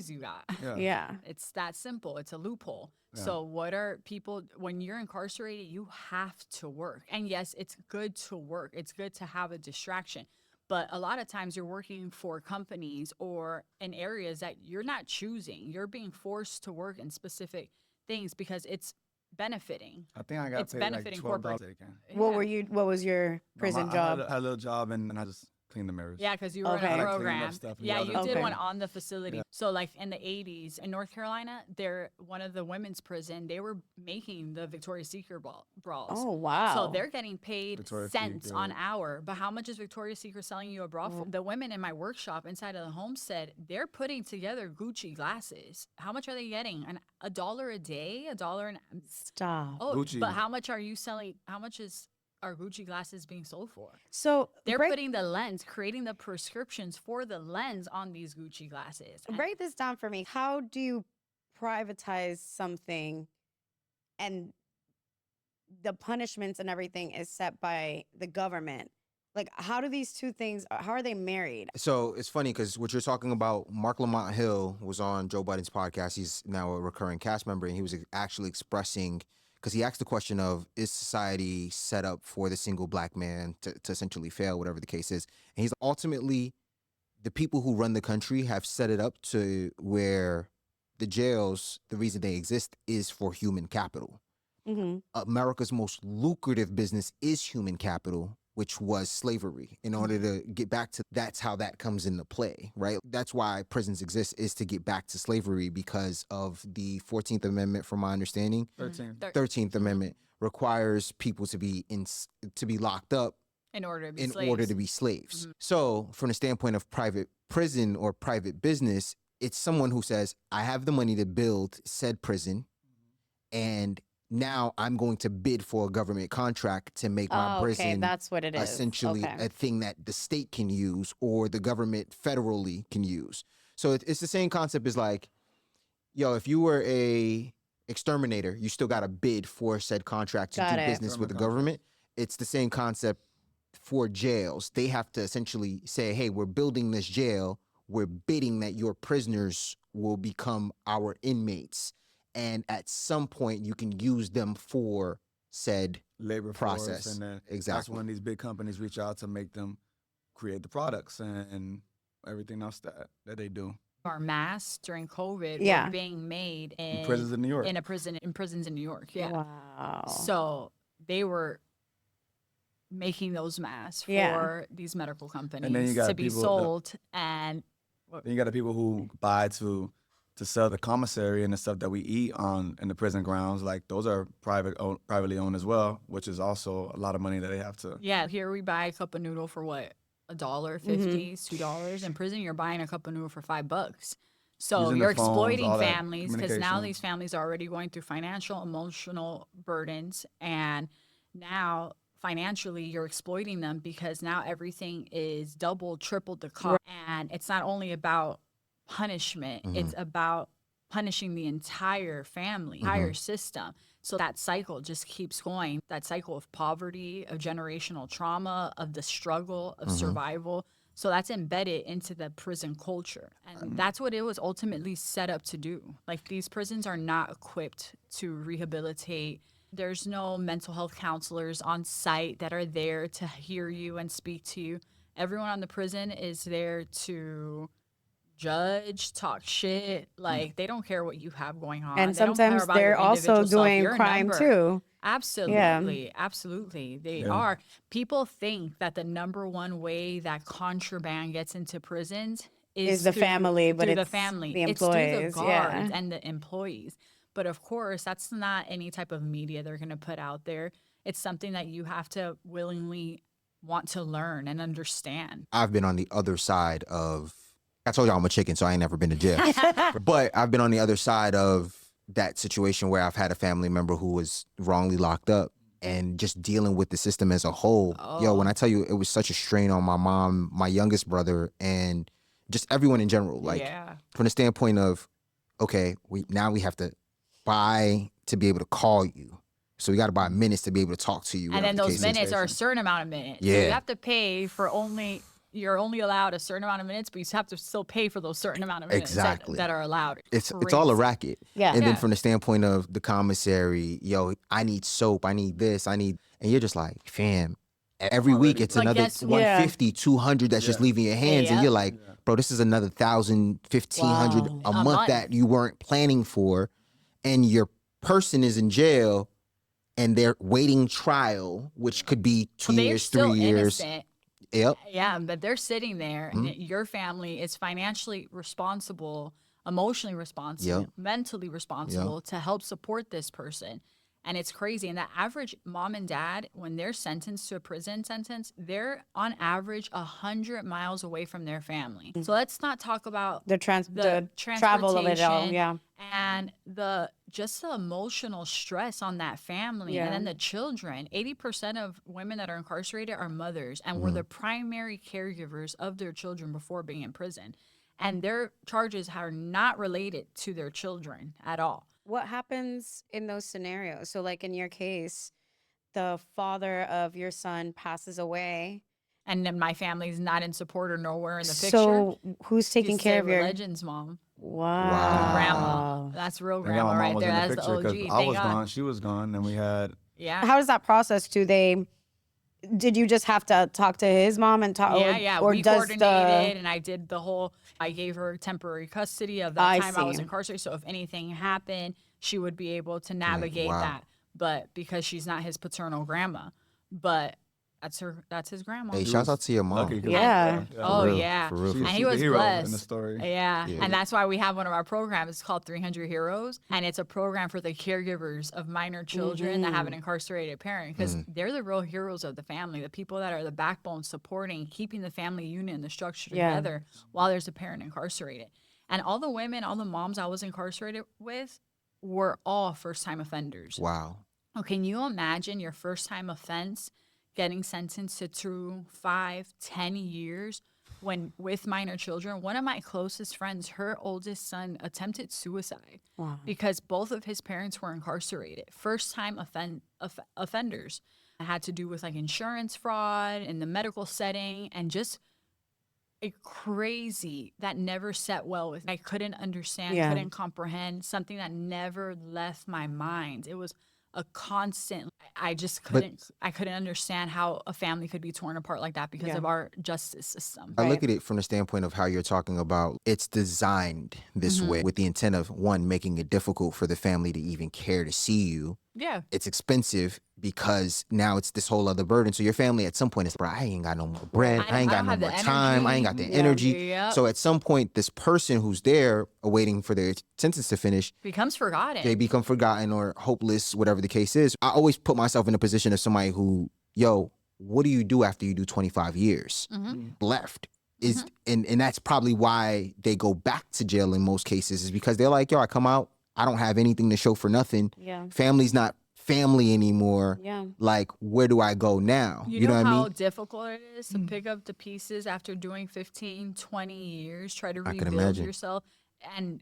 you got. Yeah. It's that simple. It's a loophole. Yeah. So what are people, when you're incarcerated, you have to work. And yes, it's good to work. It's good to have a distraction. But a lot of times you're working for companies or in areas that you're not choosing. You're being forced to work in specific things because it's benefiting. I think I got paid like $12. What was your prison job? I had a little job and I just clean the mirrors. Yeah, because you were in a program. Yeah, you did one on the facility. Yeah. So like in the 80s in North Carolina, one of the women's prison, they were making the Victoria's Secret bras. Oh, wow. So they're getting paid cents on hour. But how much is Victoria's Secret selling you a bra for? The women in my workshop inside of the homestead, they're putting together Gucci glasses. How much are they getting? $1 a day? $1 Stop. Oh, Gucci. But how much are you selling? How much is our Gucci glasses being sold for? So they're putting the lens, creating the prescriptions for the lens on these Gucci glasses. Break this down for me. How do you privatize something and the punishments and everything is set by the government? Like, how do these two things, how are they married? So it's funny because what you're talking about, Mark Lamont Hill was on Joe Biden's podcast. He's now a recurring cast member, and he was actually expressing, because he asked the question of, is society set up for the single black man to essentially fail, whatever the case is? And he's ultimately, the people who run the country have set it up to where the jails, the reason they exist is for human capital. Mm-hmm. America's most lucrative business is human capital, which was slavery. In order to get back to, that's how that comes into play, right? That's why prisons exist, is to get back to slavery, because of the 14th Amendment, from my understanding. 13th Amendment requires people to be locked up in order to be slaves. So from the standpoint of private prison or private business, it's someone who says, I have the money to build said prison, and now I'm going to bid for a government contract to make my prison that's what it is. Essentially a thing that the state can use or the government federally can use. So it's the same concept as like, yo, if you were a exterminator, you still got to bid for said contract to do business with the government. It's the same concept for jails. They have to essentially say, hey, we're building this jail. We're bidding that your prisoners will become our inmates. And at some point, you can use them for said labor process. Force, and then exactly. That's when these big companies reach out to make them create the products and everything else that they do. Our masks during COVID were being made in prisons in New York. In prisons in New York. Yeah. Wow. So they were making those masks for these medical companies to be sold, and then you got the people who buy to sell the commissary and the stuff that we eat on in the prison grounds. Like, those are privately owned as well, which is also a lot of money that they have to. Yeah, here we buy a cup of noodle for what, $1.50, $2. In prison, you're buying a cup of noodle for $5. So you're exploiting families, because now these families are already going through financial, emotional burdens, and now financially you're exploiting them, because now everything is double, triple the cost. And it's not only about punishment, it's about punishing the entire family, entire system. So that cycle just keeps going, that cycle of poverty, of generational trauma, of the struggle, of survival. So that's embedded into the prison culture, and that's what it was ultimately set up to do. Like, these prisons are not equipped to rehabilitate. There's no mental health counselors on site that are there to hear you and speak to you. Everyone on the prison is there to judge, talk shit. Like, they don't care what you have going on. And they don't care sometimes about they're your also individual self. doing You're a crime number. too. Absolutely. Absolutely. They are. People think that the number one way that contraband gets into prisons is the through, family, but through it's the family. the It's through the employees, guards and the employees. But of course, that's not any type of media they're going to put out there. It's something that you have to willingly want to learn and understand. I've been on the other side of, I told y'all I'm a chicken, so I ain't never been to jail. But I've been on the other side of that situation where I've had a family member who was wrongly locked up, and just dealing with the system as a whole. Yo, when I tell you, it was such a strain on my mom, my youngest brother, and just everyone in general. Like, from the standpoint of, okay, we have to buy to be able to call you. So we got to buy minutes to be able to talk to you. And then those minutes are a certain amount of minutes. Yeah. So you have to pay for you're only allowed a certain amount of minutes, but you have to still pay for those certain amount of minutes that are allowed. It's all a racket. Yeah. And then from the standpoint of the commissary, yo, I need soap, I need this, and you're just like, fam, every week it's like, another 150, 200 that's just leaving your hands. And you're like, bro, this is another 1,000, 1,500 a month that you weren't planning for. And your person is in jail and they're waiting trial, which could be 2 years, 3 years. Innocent. Yep. Yeah, but they're sitting there, and your family is financially responsible, emotionally responsible, mentally responsible to help support this person. And it's crazy. And the average mom and dad, when they're sentenced to a prison sentence, they're on average 100 miles away from their family. So let's not talk about the travel of it all. Yeah. And just the emotional stress on that family. And then the children. 80% of women that are incarcerated are mothers and were the primary caregivers of their children before being in prison. And their charges are not related to their children at all. What happens in those scenarios? So, like in your case, the father of your son passes away, And then my family's not in support or nowhere in the picture. So who's taking She's care of your Legend's mom. Wow. Grandma. That's real And yeah, grandma my mom right was there. in the That's the picture OG. because I Thank was God. gone, she was gone, and we had. Yeah. How does that process? Did you just have to talk to his mom and talk? Yeah. Or We does coordinated, and I did the whole. I gave her temporary custody of that I time I was see. incarcerated. So if anything happened, she would be able to navigate wow. that. But because she's not his paternal grandma, but that's his grandma. Hey, shout out to your mom. Lucky 'cause- Yeah. Oh For real, yeah. for real, for She's And real. he was the hero blessed in the story. Yeah. Yeah. And that's why we have one of our programs. It's called 300 Heroes. And it's a program for the caregivers of minor children that have an incarcerated parent because they're the real heroes of the family, the people that are the backbone supporting, keeping the family unit and the structure Yeah. together while there's a parent incarcerated. And all the women, all the moms I was incarcerated with were all first-time offenders. Wow. Oh, can you imagine your first-time offense getting sentenced to 2, 5, 10 years when with minor children? One of my closest friends, her oldest son attempted suicide because both of his parents were incarcerated. First-time offenders. It had to do with like insurance fraud in the medical setting and just crazy that never set well with me. I couldn't understand, couldn't comprehend, something that never left my mind. It was a constant. I just couldn't. I couldn't understand how a family could be torn apart like that because of our justice system. I look at it from the standpoint of how you're talking about it's designed this way with the intent of, one, making it difficult for the family to even care to see you. Yeah. It's expensive because now it's this whole other burden. So your family at some point is, bro, I ain't got no more bread. I ain't got no have the more time. I ain't got the energy. Yep. So at some point, this person who's there awaiting for their sentence to finish, Becomes forgotten. they become forgotten or hopeless, whatever the case is. I always put myself in a position of somebody who, yo, what do you do after you do 25 years left? And that's probably why they go back to jail in most cases, is because they're like, yo, I come out, I don't have anything to show for nothing. Yeah. Family's not family anymore. Yeah. Like, where do I go now? You know what I how mean? difficult it is to pick up the pieces after doing 15, 20 years, try to I can rebuild imagine. yourself and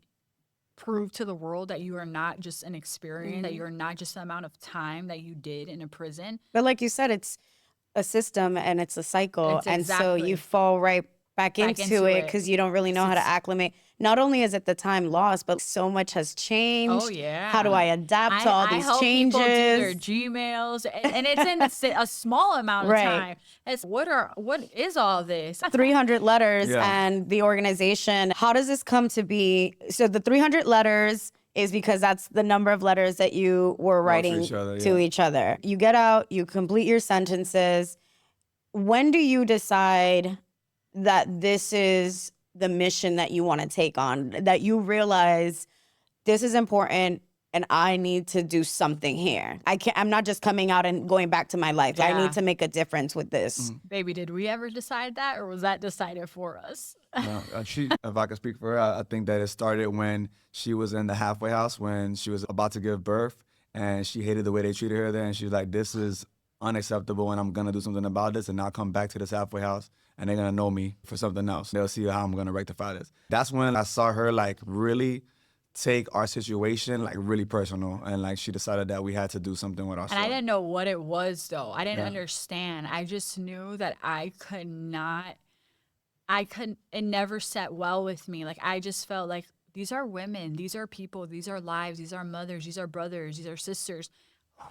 prove to the world that you are not just an experience, that you're not just the amount of time that you did in a prison. But like you said, it's a system and it's a cycle. It's and so you exactly. fall right back into into it it. because you don't really know how to acclimate. Not only is it the time lost, but so much has changed. Oh, yeah. How do I adapt to all I these help changes? people do their Gmails, and it's in a small amount of Right. time. It's what is all this? 300 letters Yeah. and the organization. How does this come to be? So the 300 letters is because that's the number of letters that you were writing each other, to yeah. each other. You get out, you complete your sentences. When do you decide that this is the mission that you want to take on, that you realize this is important and I need to do something here? I'm not just coming out and going back to my life. I Yeah. need to make a difference with this. Baby, did we ever decide that, or was that decided for us? No, if I could speak for her, I think that it started when she was in the halfway house when she was about to give birth, and she hated the way they treated her there, and she was like, "This is unacceptable, and I'm gonna do something about this, and I'll come back to this halfway house, and they're gonna know me for something else. They'll see how I'm gonna rectify this." That's when I saw her like really take our situation like really personal, and like she decided that we had to do something with our And I story. didn't know what it was, though. I didn't understand. I just knew that it never set well with me. Like, I just felt like these are women, these are people, these are lives, these are mothers, these are brothers, these are sisters.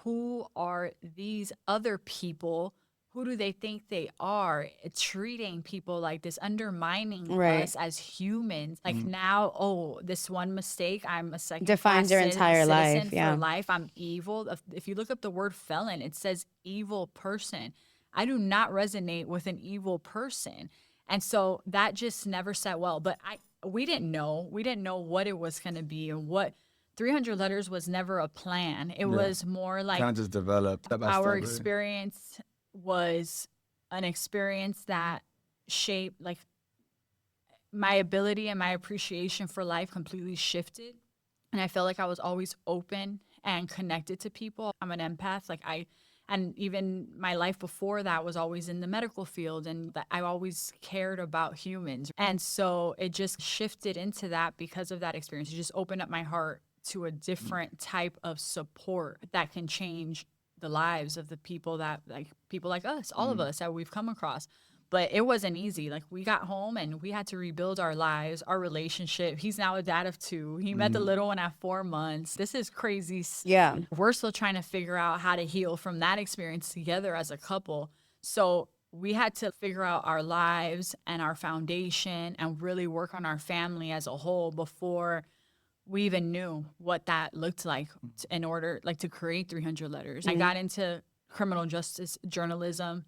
Who are these other people? Who do they think they are? Treating people like this, undermining Right. us as humans. Like now, this one mistake, I'm a second Defines your entire life, for yeah. life. I'm evil. If you look up the word felon, it says evil person. I do not resonate with an evil person. And so that just never sat well. But we didn't know. We didn't know what it was going to be, and what 300 letters was never a plan. It was more like Kind of just developed step by step, our really. experience was an experience that shaped like my ability and my appreciation for life completely shifted. And I felt like I was always open and connected to people. I'm an empath. And even my life before that was always in the medical field, and I always cared about humans. And so it just shifted into that because of that experience. It just opened up my heart to a different type of support that can change the lives of the people like us, all of us that we've come across. But it wasn't easy. Like, we got home and we had to rebuild our lives, our relationship. He's now a dad of 2. He met the little one at 4 months. This is crazy. Yeah. We're still trying to figure out how to heal from that experience together as a couple. So we had to figure out our lives and our foundation and really work on our family as a whole before we even knew what that looked like in order, like, to create 300 letters. I got into criminal justice journalism.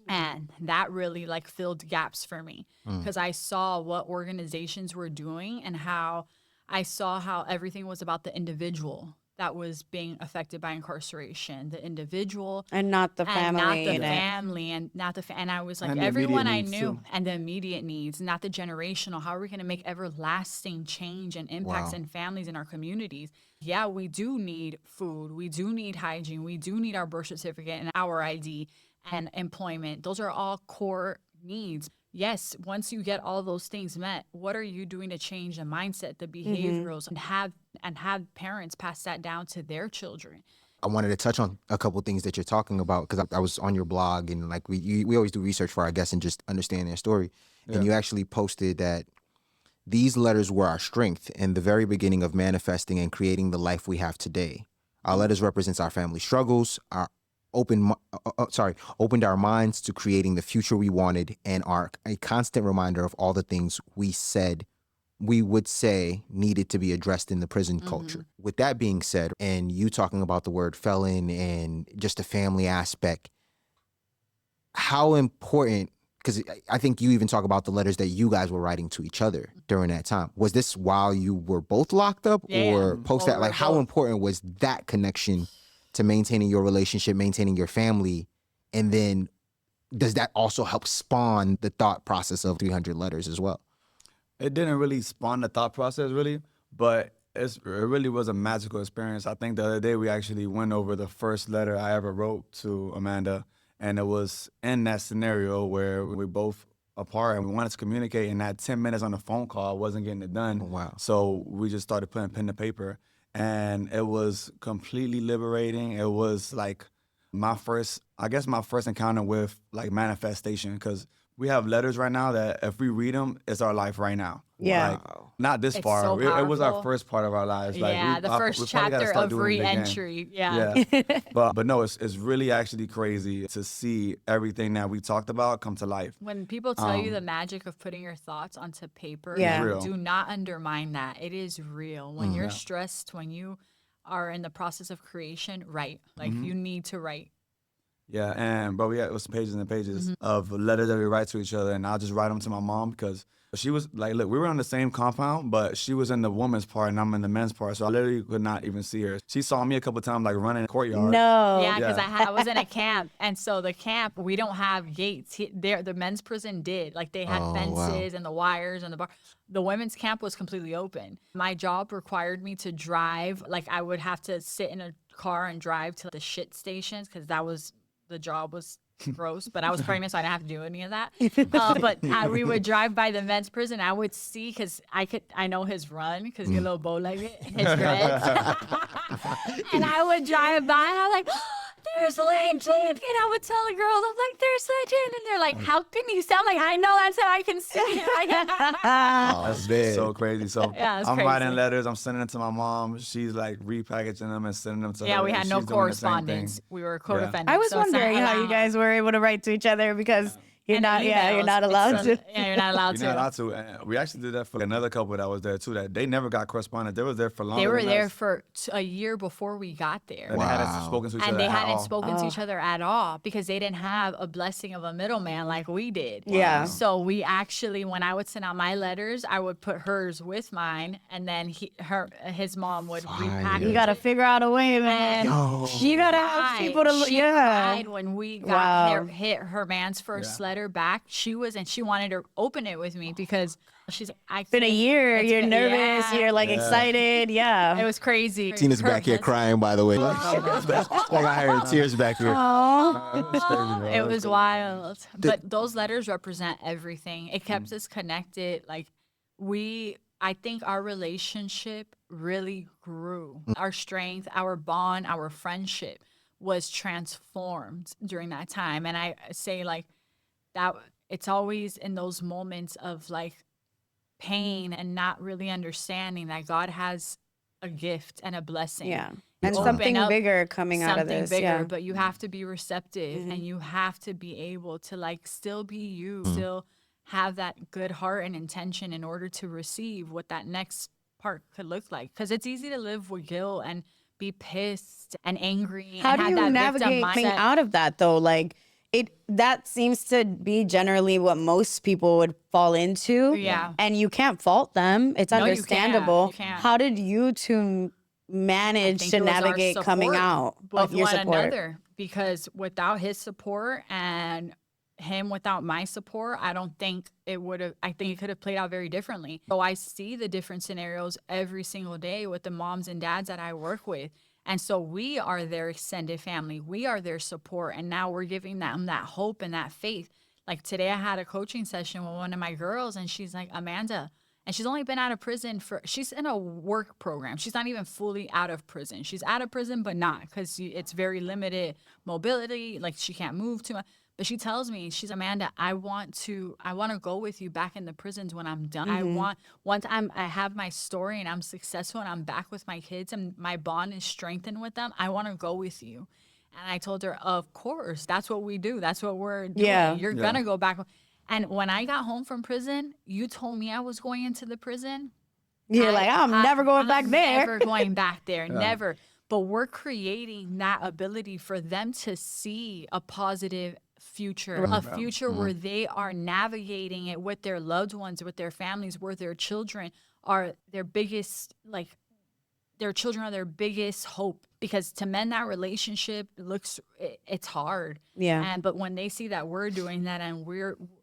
And that really, like, filled gaps for me because I saw what organizations were doing and how I saw how everything was about the individual that was being affected by incarceration, the individual And not the family. and not the family, and not the and I was like, And the everyone I immediate needs, knew, too. and the immediate needs, not the generational. How are we going to make everlasting change and impacts in families in our communities? Yeah, we do need food, we do need hygiene, we do need our birth certificate and our ID and employment. Those are all core needs. Yes, once you get all those things met, what are you doing to change the mindset, the behaviorals, and have parents pass that down to their children? I wanted to touch on a couple things that you're talking about because I was on your blog, and like we always do research for our guests and just understand their story. And you actually posted that these letters were our strength in the very beginning of manifesting and creating the life we have today. Our letters represents our family struggles, our opened our minds to creating the future we wanted, and are a constant reminder of all the things we would say needed to be addressed in the prison culture. With that being said, and you talking about the word felon and just the family aspect, how important, because I think you even talk about the letters that you guys were writing to each other during that time. Was this while you were both locked up or post that? Like, how important was that connection to maintaining your relationship, maintaining your family? And then does that also help spawn the thought process of 300 letters as well? It didn't really spawn the thought process, really, but it really was a magical experience. I think the other day we actually went over the first letter I ever wrote to Amanda, and it was in that scenario where we both apart and we wanted to communicate, and that 10 minutes on the phone call wasn't getting it done. Oh, wow. So we just started putting pen to paper, and it was completely liberating. It was like my first encounter with like manifestation, because we have letters right now that if we read them, it's our life right now. Yeah. Like, not this It's far. so It was our powerful. first part of our lives. Like, Yeah, the we first probably gotta chapter start of doing it again. reentry. Yeah. But no, it's really actually crazy to see everything that we talked about come to life. When people tell you the magic of putting your thoughts onto paper, Yeah. Real. do not undermine that. It is real. When you're stressed, when you are in the process of creation, write. Like, you need to write. Yeah, but it was pages and pages of letters that we write to each other, and I'll just write them to my mom because she was like, look, we were on the same compound, but she was in the woman's part and I'm in the men's part, so I literally could not even see her. She saw me a couple times, like, running in the courtyard. No. Yeah, because I was in a camp, and so the camp, we don't have gates. The men's prison did. Like, they had fences and the wires and the bar. The women's camp was completely open. My job required me to drive. Like, I would have to sit in a car and drive to the shit stations because the job was gross, but I was pregnant, so I didn't have to do any of that. But we would drive by the men's prison. I would see, because I know his run, because he's a little bow-legged, his dreads. And I would drive by, and I'm like, there's Legend. And I would tell the girls, I'm like, there's Legend. And they're like, how can you sound like, I know that's how I can see it. That's so crazy. So Yeah, it's I'm crazy. writing letters, I'm sending them to my mom. She's like repackaging them and sending them to her. Yeah, we and had no she's doing the same correspondence. thing. We were codependent. I was so it's not wondering how you allowed. guys were able to write to each other because you're And not, you're emails. not allowed It's to. Yeah, you're not allowed You're to. not allowed to. And we actually did that for another couple that was there too. That they never got correspondence. They were there for longer. They were than there us, for a year before we got there. and they hadn't spoken to each And other they at hadn't all. spoken to each other at all because they didn't have a blessing of a middleman like we did. Yeah. So we actually, when I would send out my letters, I would put hers with mine, and then his mom would repackage. You got to figure out a way, man. You got to have people to look. She Yeah. cried when we got Wow. hit her man's first letter back. She wanted to open it with me because she's like, It's been a year. It's You're been- nervous. yeah. You're like excited. Yeah. It was crazy. Tina's back here crying, by the way. Like I heard tears back here. It was wild. But those letters represent everything. It kept us connected. Like, I think our relationship really grew. Our strength, our bond, our friendship was transformed during that time. And I say, like, that it's always in those moments of like pain and not really understanding that God has a gift and a blessing. Yeah. And Open something up bigger coming out of this. bigger, Yeah. but you have to be receptive and you have to be able to like still be you, still have that good heart and intention in order to receive what that next part could look like. Because it's easy to live with guilt and be pissed and angry. How and do have you that navigate victim coming mindset. out of that though? Like that seems to be generally what most people would fall into. Yeah. And you can't fault them. It's No, you can't. understandable. You can't. How did you two manage think to it was our navigate coming support out with of your one support? another, because without his support and him without my support, I think it could have played out very differently. So I see the different scenarios every single day with the moms and dads that I work with. And so we are their extended family. We are their support. And now we're giving them that hope and that faith. Like today I had a coaching session with one of my girls and she's like, Amanda, and she's only been out of prison she's in a work program. She's not even fully out of prison. She's out of prison, but not, because it's very limited mobility. Like she can't move too much. But she tells me, she's, Amanda, I want to go with you back in the prisons when I'm done. Once I have my story and I'm successful and I'm back with my kids and my bond is strengthened with them, I want to go with you. And I told her, of course, that's what we do. That's what we're doing. Yeah. You're going to go back. And when I got home from prison, you told me I was going into the prison. You're like, I'm never going back there. Never going back there. Never. But we're creating that ability for them to see a positive future, a future where they are navigating it with their loved ones, with their families, where their children are their biggest, like, their children are their biggest hope. Because to mend that relationship, it's hard. Yeah. But when they see that we're doing that and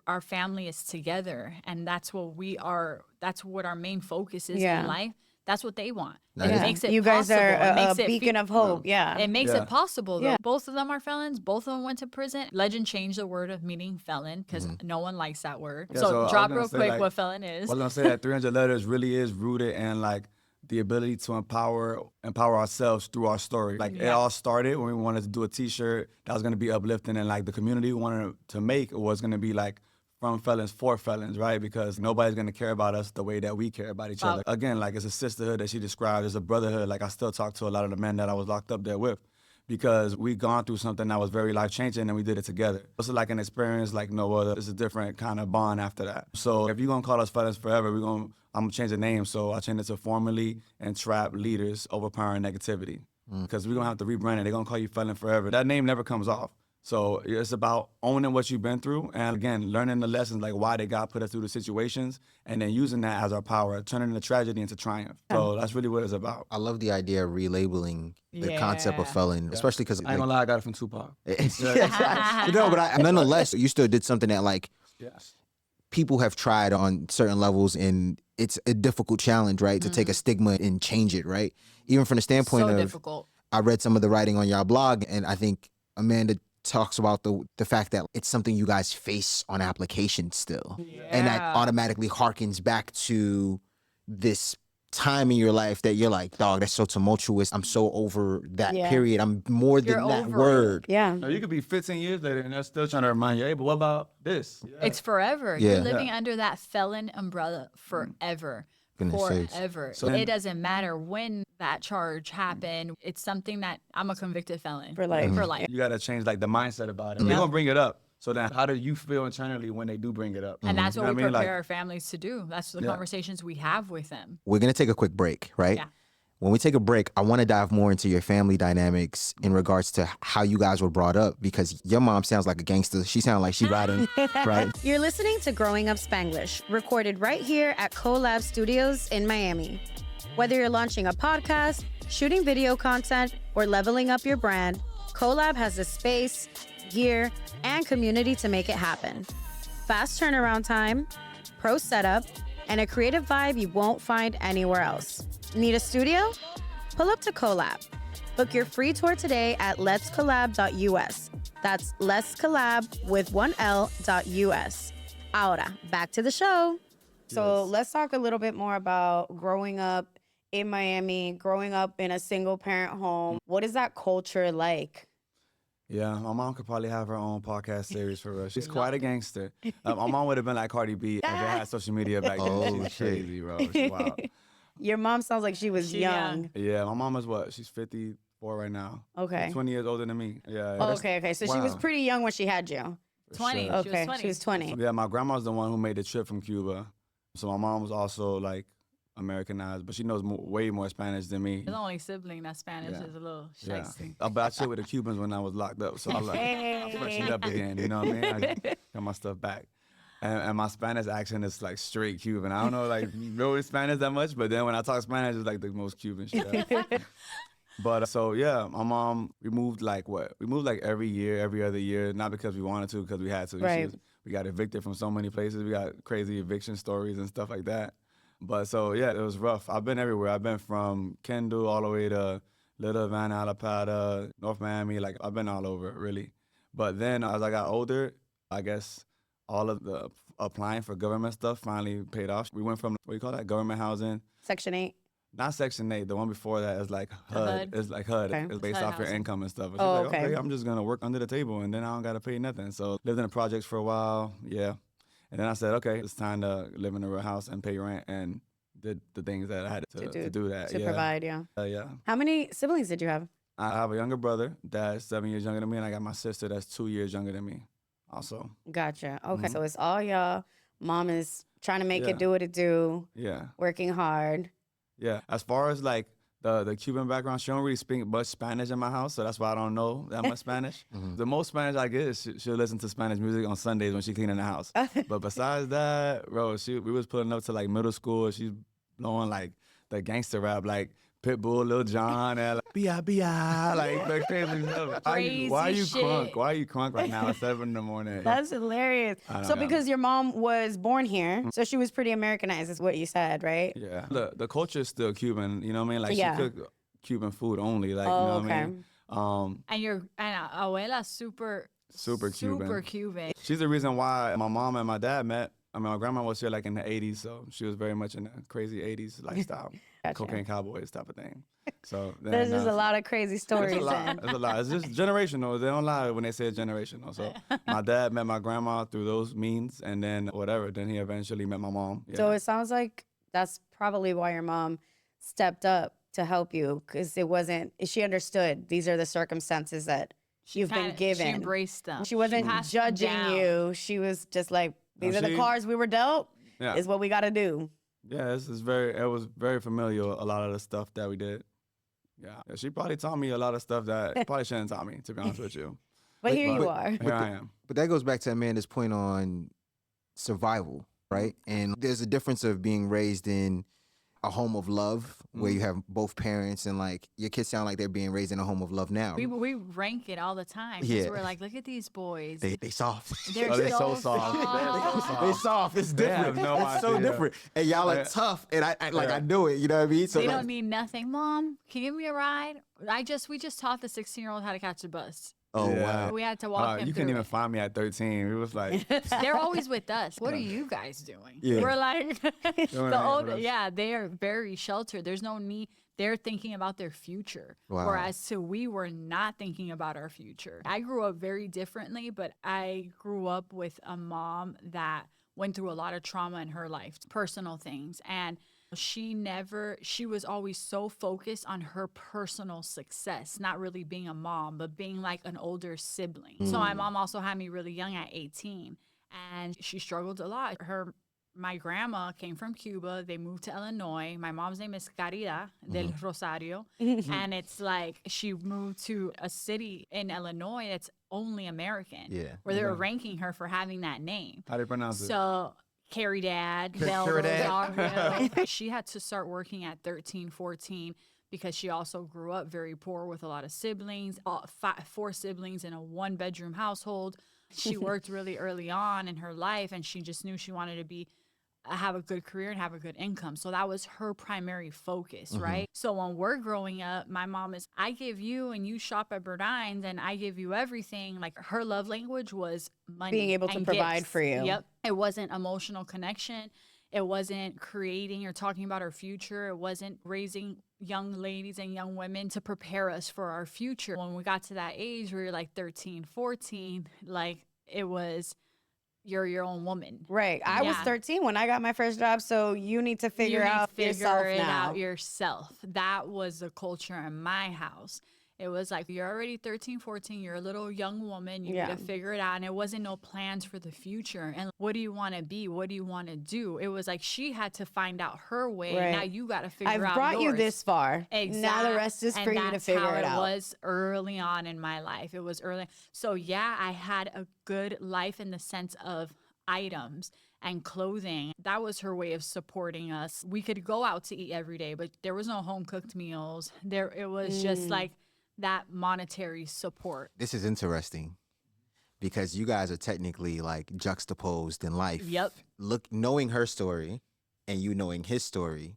our family is together and that's what we are, that's what our main focus is in life, that's what they want. It makes it You guys possible. are It a makes it beacon of hope. Yeah. It makes it possible, though. Yeah. Both of them are felons. Both of them went to prison. Legend changed the word of meaning felon because no one likes that word. Yeah, so I drop was real gonna say, quick what felon is. I was gonna say that 300 letters really is rooted in like the ability to empower ourselves through our story. Like it all started when we wanted to do a T-shirt that was gonna be uplifting, and like the community we wanted to make was gonna be like from felons for felons, right? Because nobody's gonna care about us the way that we care about each other. Again, like it's a sisterhood that she described, it's a brotherhood. Like I still talk to a lot of the men that I was locked up there with, because we gone through something that was very life-changing and we did it together. It's like an experience like no other. It's a different kind of bond after that. So if you're gonna call us felons forever, I'm gonna change the name. So I changed it to formerly entrapped leaders overpowering negativity. Because we're gonna have to rebrand it. They're gonna call you felon forever. That name never comes off. So it's about owning what you've been through and, again, learning the lessons, like why did God put us through the situations, and then using that as our power, turning the tragedy into triumph. So that's really what it's about. I love the idea of relabeling the concept of felon, especially because I ain't gonna lie, I got it from Tupac. No, but nonetheless, you still did something that like people have tried on certain levels, and it's a difficult challenge, right? To take a stigma and change it, right? Even from the standpoint of difficult. I read some of the writing on your blog, and I think Amanda talks about the fact that it's something you guys face on application still. And that automatically harkens back to this time in your life that you're like, dog, that's so tumultuous. I'm so over that period. I'm more than that word. Yeah. No, you could be 15 years later and they're still trying to remind you, hey, but what about this? It's forever. Yeah. You're living under that felon umbrella forever. Forever. So it doesn't matter when that charge happened. It's something that I'm a convicted felon. For life. For life. You got to change like the mindset about it. They're going to bring it up. So then how do you feel internally when they do bring it up? And that's what we prepare Like, our families to do. That's the conversations we have with them. We're going to take a quick break, right? Yeah. When we take a break, I want to dive more into your family dynamics in regards to how you guys were brought up, because your mom sounds like a gangster. She sounds like she riding, right? You're listening to Growing Up Spanglish, recorded right here at Collab Studios in Miami. Whether you're launching a podcast, shooting video content, or leveling up your brand, Collab has the space, gear, and community to make it happen. Fast turnaround time, pro setup, and a creative vibe you won't find anywhere else. Need a studio? Pull up to Collab. Book your free tour today at letscollab.us. That's Let's Collab with one L.us. Ahora, back to the show. So let's talk a little bit more about growing up in Miami, growing up in a single parent home. What is that culture like? Yeah, my mom could probably have her own podcast series for real. She's quite a gangster. My mom would have been like Cardi B if it had social media back then. Oh, She's shit. crazy, bro. She's wild. Your mom sounds like she was She young. Yeah, my mom is what? She's 54 right now. Okay. She's 20 years older than me. Yeah. Oh, okay. So she was wow. pretty young when she had you. 20. sure. She was Okay. 20. She was 20. Yeah, my grandma's the one who made the trip from Cuba. So my mom was also like Americanized, but she knows way more Spanish than me. The only sibling that's Spanish Yeah. is a little Yeah. shysty. But I chilled with the Cubans when I was locked up. So I freshened up again, you know what I mean? I got my stuff back. And my Spanish accent is like straight Cuban. I don't know like really Spanish that much, but then when I talk Spanish, it's like the most Cuban shit. But so yeah, my mom, we moved like every year, every other year, not because we wanted to, because we had to. Right. We got evicted from so many places. We got crazy eviction stories and stuff like that. But so yeah, it was rough. I've been everywhere. I've been from Kendall all the way to Little Havana, Alapata, North Miami. Like I've been all over really. But then as I got older, I guess all of the applying for government stuff finally paid off. We went from, what do you call that, government housing? Section 8. Not Section 8. The one before that is like HUD. HUD. It's like HUD. Okay. It's based HUD off your housing. income and stuff. And Oh, she's like, okay. okay, I'm just going to work under the table and then I don't got to pay nothing. So lived in the projects for a while. Yeah. And then I said, okay, it's time to live in a real house and pay rent, and did the things that I had to do that. To yeah. provide, yeah. Yeah. How many siblings did you have? I have a younger brother that's 7 years younger than me, and I got my sister that's 2 years younger than me also. Gotcha. Okay. Mhm. So it's all y'all. Mom is trying to make Yeah. it do what it do, Yeah. working hard. Yeah. As far as like the Cuban background, she don't really speak much Spanish in my house, so that's why I don't know that much Spanish. Mhm. The most Spanish I get is she'll listen to Spanish music on Sundays when she cleaning the house. But besides that, bro, we was pulling up to like middle school. She's blowing like the gangster rap, like Pitbull, Lil Jon, and like, B.I.B.I., like the crazy stuff. Why are you Crazy crunk? shit. Why are you crunk right now at 7 in the morning? That's hilarious. I So know. because your mom was born here, so she was pretty Americanized, is what you said, right? Yeah. The culture is still Cuban, you know what I mean? Like Yeah. she cook Cuban food only, like, you Oh, know what I okay. mean? And abuela super Super Cuban. She's the reason why my mom and my dad met. I mean, my grandma was here like in the 80s, so she was very much in the crazy 80s lifestyle, Gotcha. cocaine cowboys type of thing. So There's just a lot of crazy stories. It's a lot. then. It's a lot. It's just generational. They don't lie when they say it's generational. So my dad met my grandma through those means, and then whatever. Then he eventually met my mom. Yeah. So it sounds like that's probably why your mom stepped up to help you, because it wasn't, she understood these are the circumstances that you've been given. She embraced them. She wasn't passed them judging down. you. She was just like, these No, are the she- cards we were dealt. yeah. Is what we got to do. Yeah, it was very familiar, a lot of the stuff that we did. Yeah. She probably taught me a lot of stuff that probably shouldn't taught me, to be honest with you. But here you but- are. Here I am. But that goes back to Amanda's point on survival, right? And there's a difference of being raised in a home of love where you have both parents, and like your kids sound like they're being raised in a home of love now. We rank it all the time. 'Cause Yeah. We're like, look at these boys. They soft. They're, Oh, they're so so soft. They soft. It's They different. have no it's so idea. different. And y'all are Yeah. tough, and I like Yeah. I knew it. You know what I mean? So They like, don't need nothing. Mom, can you give me a ride? We just taught the 16-year-old how to catch a bus. oh Yeah. wow. We had to walk him You through couldn't even it. find me at 13. We was like, They're always with us. What are you guys doing? Yeah. We're like, Doing the it old, with us. yeah, they are very sheltered. There's no need. They're thinking about their future. Wow. Whereas we were not thinking about our future. I grew up very differently, but I grew up with a mom that went through a lot of trauma in her life, personal things. And she was always so focused on her personal success, not really being a mom, but being like an older sibling. So my mom also had me really young at 18, and she struggled a lot. My grandma came from Cuba. They moved to Illinois. My mom's name is Masquerade del Rosario. And it's like she moved to a city in Illinois that's only American. Yeah. Where they were ranking her for having that name. how do you pronounce it? So Carrie Dad, Del Caridad. Rosario. She had to start working at 13, 14 because she also grew up very poor with a lot of siblings, 4 siblings in a 1-bedroom household. She worked really early on in her life, and she just knew she wanted to have a good career and have a good income. So that was her primary focus, right? So when we're growing up, my mom is, I give you and you shop at Burdines and I give you everything. Like her love language was money. Being able to and provide gifts. for you. Yep. It wasn't emotional connection. It wasn't creating or talking about our future. It wasn't raising young ladies and young women to prepare us for our future. When we got to that age where you're like 13, 14, like it was, you're your own woman. Right. I was 13 when I got my first job, so you need to figure out yourself. That was the culture in my house. It was like, you're already 13, 14, you're a little young woman, you need to figure it out. And it wasn't no plans for the future. And what do you want to be? What do you want to do? It was like she had to find out her way. Right. Now you got to figure out I've brought yours. you this far. Exactly. Now the rest is for you to figure it out. That's how it was early on in my life. It was early. So yeah, I had a good life in the sense of items and clothing. That was her way of supporting us. We could go out to eat every day, but there was no home cooked meals. It was just like that monetary support. This is interesting because you guys are technically like juxtaposed in life. Yep. Look, knowing her story and you knowing his story,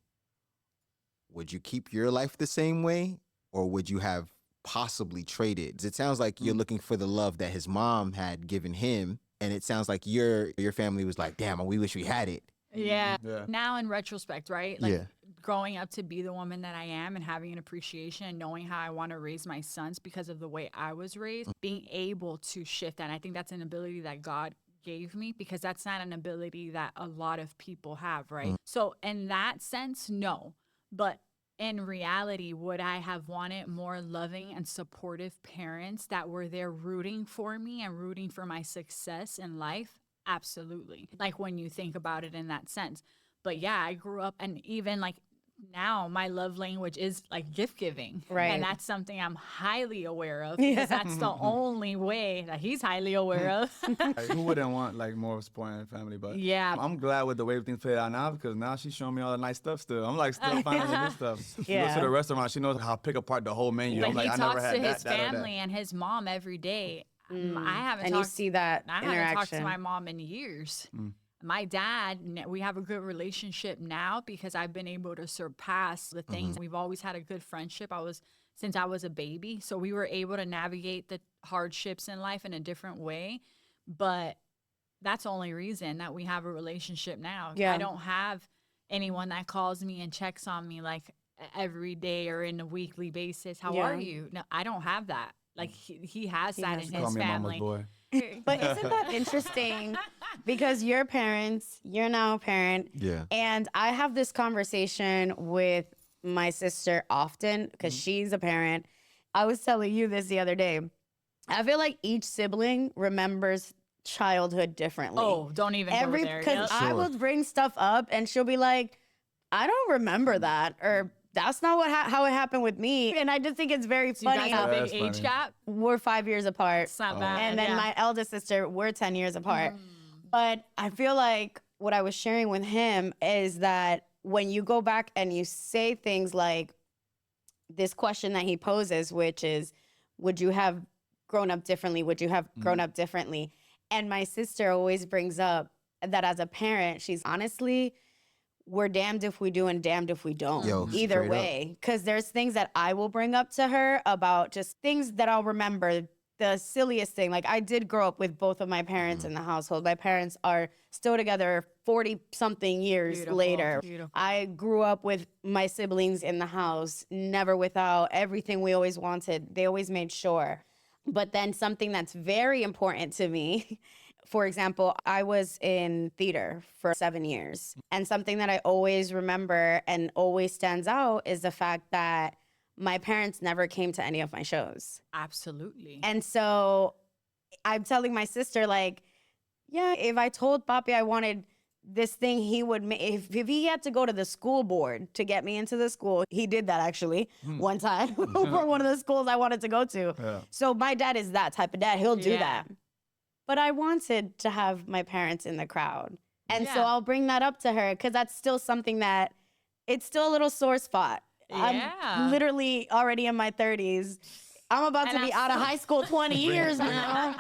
would you keep your life the same way or would you have possibly traded? It sounds like you're looking for the love that his mom had given him. And it sounds like your family was like, damn, we wish we had it. Yeah. Now in retrospect, right? Like, yeah. Growing up to be the woman that I am and having an appreciation and knowing how I want to raise my sons because of the way I was raised, being able to shift that. And I think that's an ability that God gave me because that's not an ability that a lot of people have, right? So in that sense, no. But in reality, would I have wanted more loving and supportive parents that were there rooting for me and rooting for my success in life? Absolutely. Like when you think about it in that sense. But yeah, I grew up and even like now my love language is like gift giving. Right. And that's something I'm highly aware of because that's the only way that he's highly aware of. Like, who wouldn't want like more support in the family? But yeah. I'm glad with the way things played out now because now she's showing me all the nice stuff still. I'm like still finding this stuff. She goes to the restaurant, she knows how to pick apart the whole menu. But I'm like, he I never talks had to that, his family and his mom every day. I haven't and talked, you see that I interaction. haven't talked to my mom in years. My dad, we have a good relationship now because I've been able to surpass the things. We've always had a good friendship. Since I was a baby. So we were able to navigate the hardships in life in a different way. But that's the only reason that we have a relationship now. Yeah. I don't have anyone that calls me and checks on me like every day or in a weekly basis. How are you? No, I don't have that. Like he has that in his Call me family. mama's boy. But isn't that interesting? Because you're parents, you're now a parent. Yeah. And I have this conversation with my sister often because she's a parent. I was telling you this the other day. I feel like each sibling remembers childhood differently. Oh, don't even go there. Because I will bring stuff up and she'll be like, I don't remember that. Or that's not how it happened with me. And I just think it's very funny you guys how have a big age gap. we're 5 years apart. It's not bad. And then my eldest sister, we're 10 years apart. But I feel like what I was sharing with him is that when you go back and you say things like this question that he poses, which is, would you have grown up differently? Would you have grown up differently? And my sister always brings up that as a parent, she's honestly, we're damned if we do and damned if we don't. Yo, either straight way. Because there's things that I will bring up to her about just things that I'll remember. The silliest thing, like I did grow up with both of my parents in the household. My parents are still together 40-something years later. Beautiful. I grew up with my siblings in the house, never without. Everything we always wanted, they always made sure. But then something that's very important to me, for example, I was in theater for 7 years. And something that I always remember and always stands out is the fact that my parents never came to any of my shows. Absolutely. And so I'm telling my sister, like, yeah, if I told Papi I wanted this thing, he would if he had to go to the school board to get me into the school, he did that actually one time for one of the schools I wanted to go to. Yeah. So my dad is that type of dad. He'll do that. But I wanted to have my parents in the crowd. And so I'll bring that up to her because that's still something that it's still a little sore spot. I'm literally already in my 30s. I'm about to be out of high school 20 years now.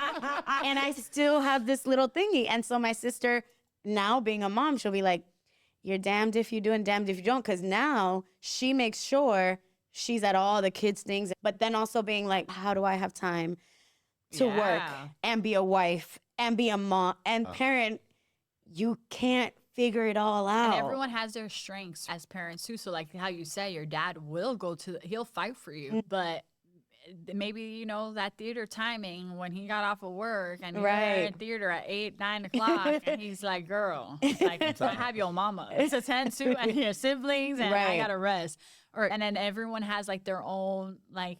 And I still have this little thingy. And so my sister, now being a mom, she'll be like, you're damned if you do and damned if you don't. Because now she makes sure she's at all the kids' things. But then also being like, how do I have time to work and be a wife and be a mom and parent? You can't figure it all out. And everyone has their strengths as parents too. So like how you say, your dad will he'll fight for you, but maybe, you know, that theater timing when he got off of work and you're in theater at 8, 9 o'clock and he's like, girl, like, I have your mama to tend to and your siblings and I gotta rest. And then everyone has like their own, like,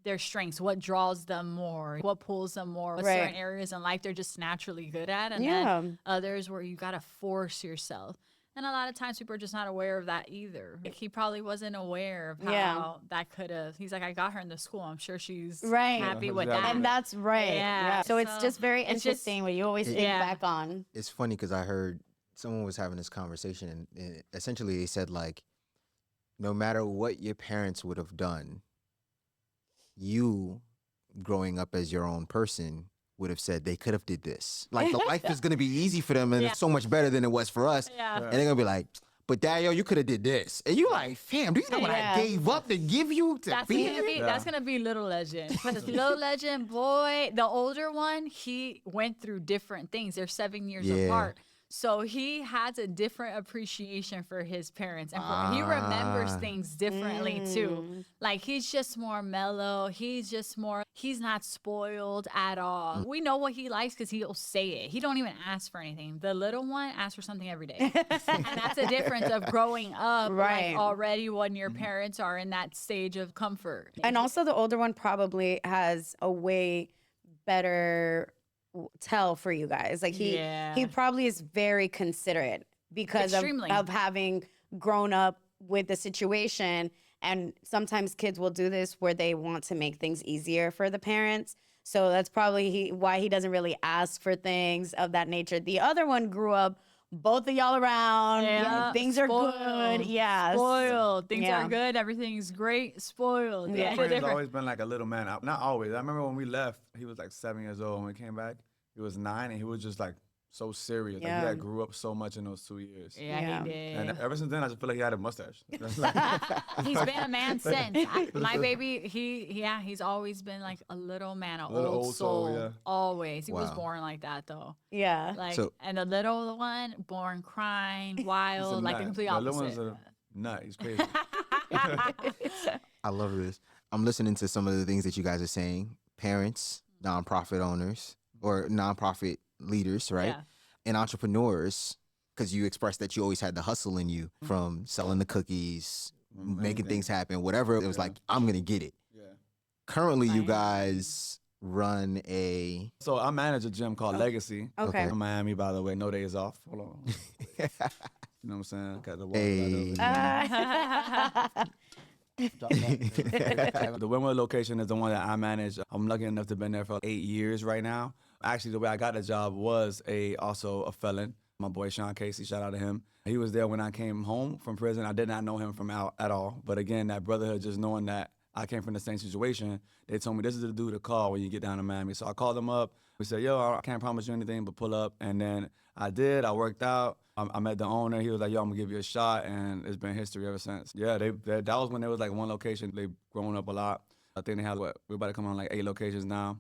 their strengths, what draws them more, what pulls them more, what certain areas in life they're just naturally good at, and then others where you gotta force yourself. And a lot of times people are just not aware of that either. Like, he probably wasn't aware of how that could have. He's like, I got her in the school. I'm sure she's happy with that. And that's right. Yeah. So it's just very interesting when you always think back on. It's funny because I heard someone was having this conversation and essentially they said, like, no matter what your parents would have done, you growing up as your own person would have said they could have did this. Like, the life is going to be easy for them and it's so much better than it was for us. And they're going to be like, but Dad, yo, you could have did this. And you like, fam, do you know what I gave up to give you to be here? That's going to be Little Legend. Because Little Legend, boy, the older one, he went through different things. They're 7 years apart. So he has a different appreciation for his parents. And he remembers things differently too. Like, he's just more mellow. He's not spoiled at all. We know what he likes because he'll say it. He don't even ask for anything. The little one asks for something every day. And that's a difference of growing up like, already when your parents are in that stage of comfort. And also the older one probably has a way better tell for you guys. Like he probably is very considerate because of having grown up with the situation. And sometimes kids will do this where they want to make things easier for the parents. So that's probably why he doesn't really ask for things of that nature. The other one grew up both of y'all around. Things spoiled. Are good. Yeah. Spoiled. Things are good. Everything's great. Spoiled. Yeah. He's always been like a little man. Not always. I remember when we left, he was like 7 years old. When we came back, he was 9 and he was just like so serious. Like, he had grew up so much in those 2 years. Yeah, he did. And ever since then, I just feel like he had a mustache. He's been a man since. My baby, he's always been like a little man, an old soul. Always. He was born like that though. Yeah. Like, and the little one, born crying, wild, like the complete opposite. The little one's a nut. He's crazy. I love this. I'm listening to some of the things that you guys are saying. Parents, nonprofit owners, or nonprofit leaders, right? Yeah. And entrepreneurs, because you expressed that you always had the hustle in you from selling the cookies, making things happen, whatever. It was like, I'm going to get it. Yeah. Currently, you guys run a... So I manage a gym called Legacy. Okay. In Miami, by the way. No days off. Hold on. You know what I'm saying? Got the water right over The Wynwood location is the one that I manage. I'm lucky enough to have been there for 8 years right now. Actually, the way I got the job was also a felon. My boy Sean Casey, shout out to him. He was there when I came home from prison. I did not know him from out at all. But again, that brotherhood, just knowing that I came from the same situation, they told me this is the dude to call when you get down to Miami. So I called him up. We said, yo, I can't promise you anything, but pull up. And then I did. I worked out. I met the owner. He was like, yo, I'm going to give you a shot. And it's been history ever since. Yeah, that was when there was like one location. They've grown up a lot. I think they have, we're about to come on like 8 locations now.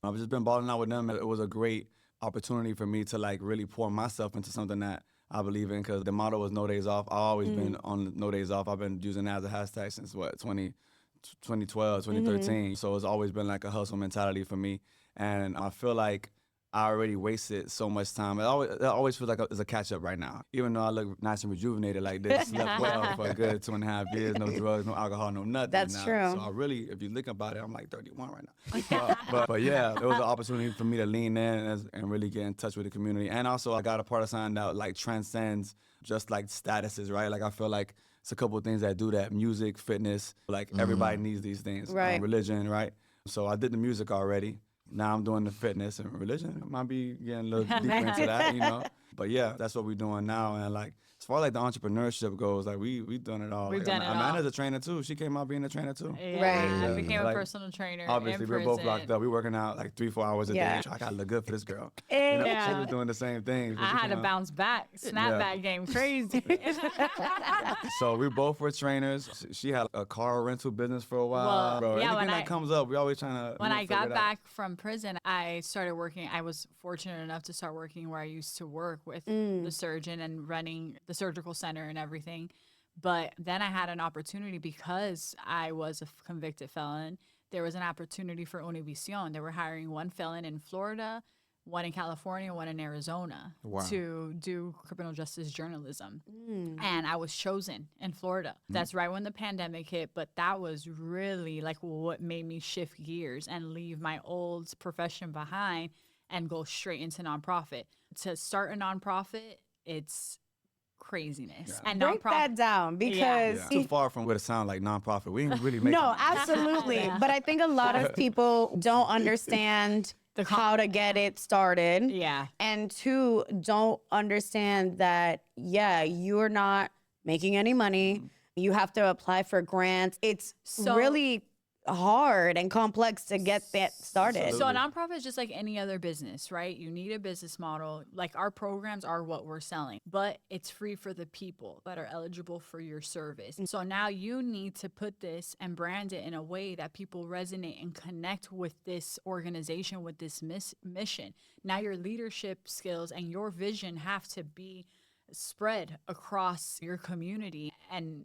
I've just been balling out with them. It was a great opportunity for me to like really pour myself into something that I believe in, because the motto was no days off. I've always been on no days off. I've been using that as a hashtag since 2012, 2013. So it's always been like a hustle mentality for me. And I feel like I already wasted so much time. It always feels like it's a catch up right now. Even though I look nice and rejuvenated like this, slept well for a good 2.5 years, no drugs, no alcohol, no nothing. That's true. So I really, if you think about it, I'm like 31 right now. but yeah, it was an opportunity for me to lean in and really get in touch with the community. And also I got a part of something that like transcends just like statuses, right? Like I feel like it's a couple of things that do that. Music, fitness, like everybody needs these things. Right. Religion, right? So I did the music already. Now I'm doing the fitness and religion. I might be getting a little deeper into that, you know. But yeah, that's what we're doing now. And like, as far as like the entrepreneurship goes, like we done it all. We've done it all. Amanda's a trainer too. She came out being a trainer too. Yeah, I became a personal trainer. Obviously, we're both locked up. We're working out like 3-4 hours a day. I gotta look good for this girl. You know, she was doing the same thing. I had to bounce back, snapback game, crazy. So we both were trainers. She had a car rental business for a while. Well, anything that comes up, we always trying to. When I got back from prison, I started working. I was fortunate enough to start working where I used to work with the surgeon and running the surgical center and everything. But then I had an opportunity because I was a convicted felon. There was an opportunity for Univision. They were hiring one felon in Florida, one in California, one in Arizona to do criminal justice journalism. And I was chosen in Florida. That's right when the pandemic hit, but that was really like what made me shift gears and leave my old profession behind and go straight into nonprofit. To start a nonprofit, it's craziness. And break that down because too far from what it sounds like nonprofit. We ain't really making no, absolutely. But I think a lot of people don't understand how to get it started. Yeah. And two, don't understand that, you're not making any money. You have to apply for grants. It's really hard and complex to get that started. So a nonprofit is just like any other business, right? You need a business model. Like our programs are what we're selling, but it's free for the people that are eligible for your service. So now you need to put this and brand it in a way that people resonate and connect with this organization, with this mission. Now your leadership skills and your vision have to be spread across your community and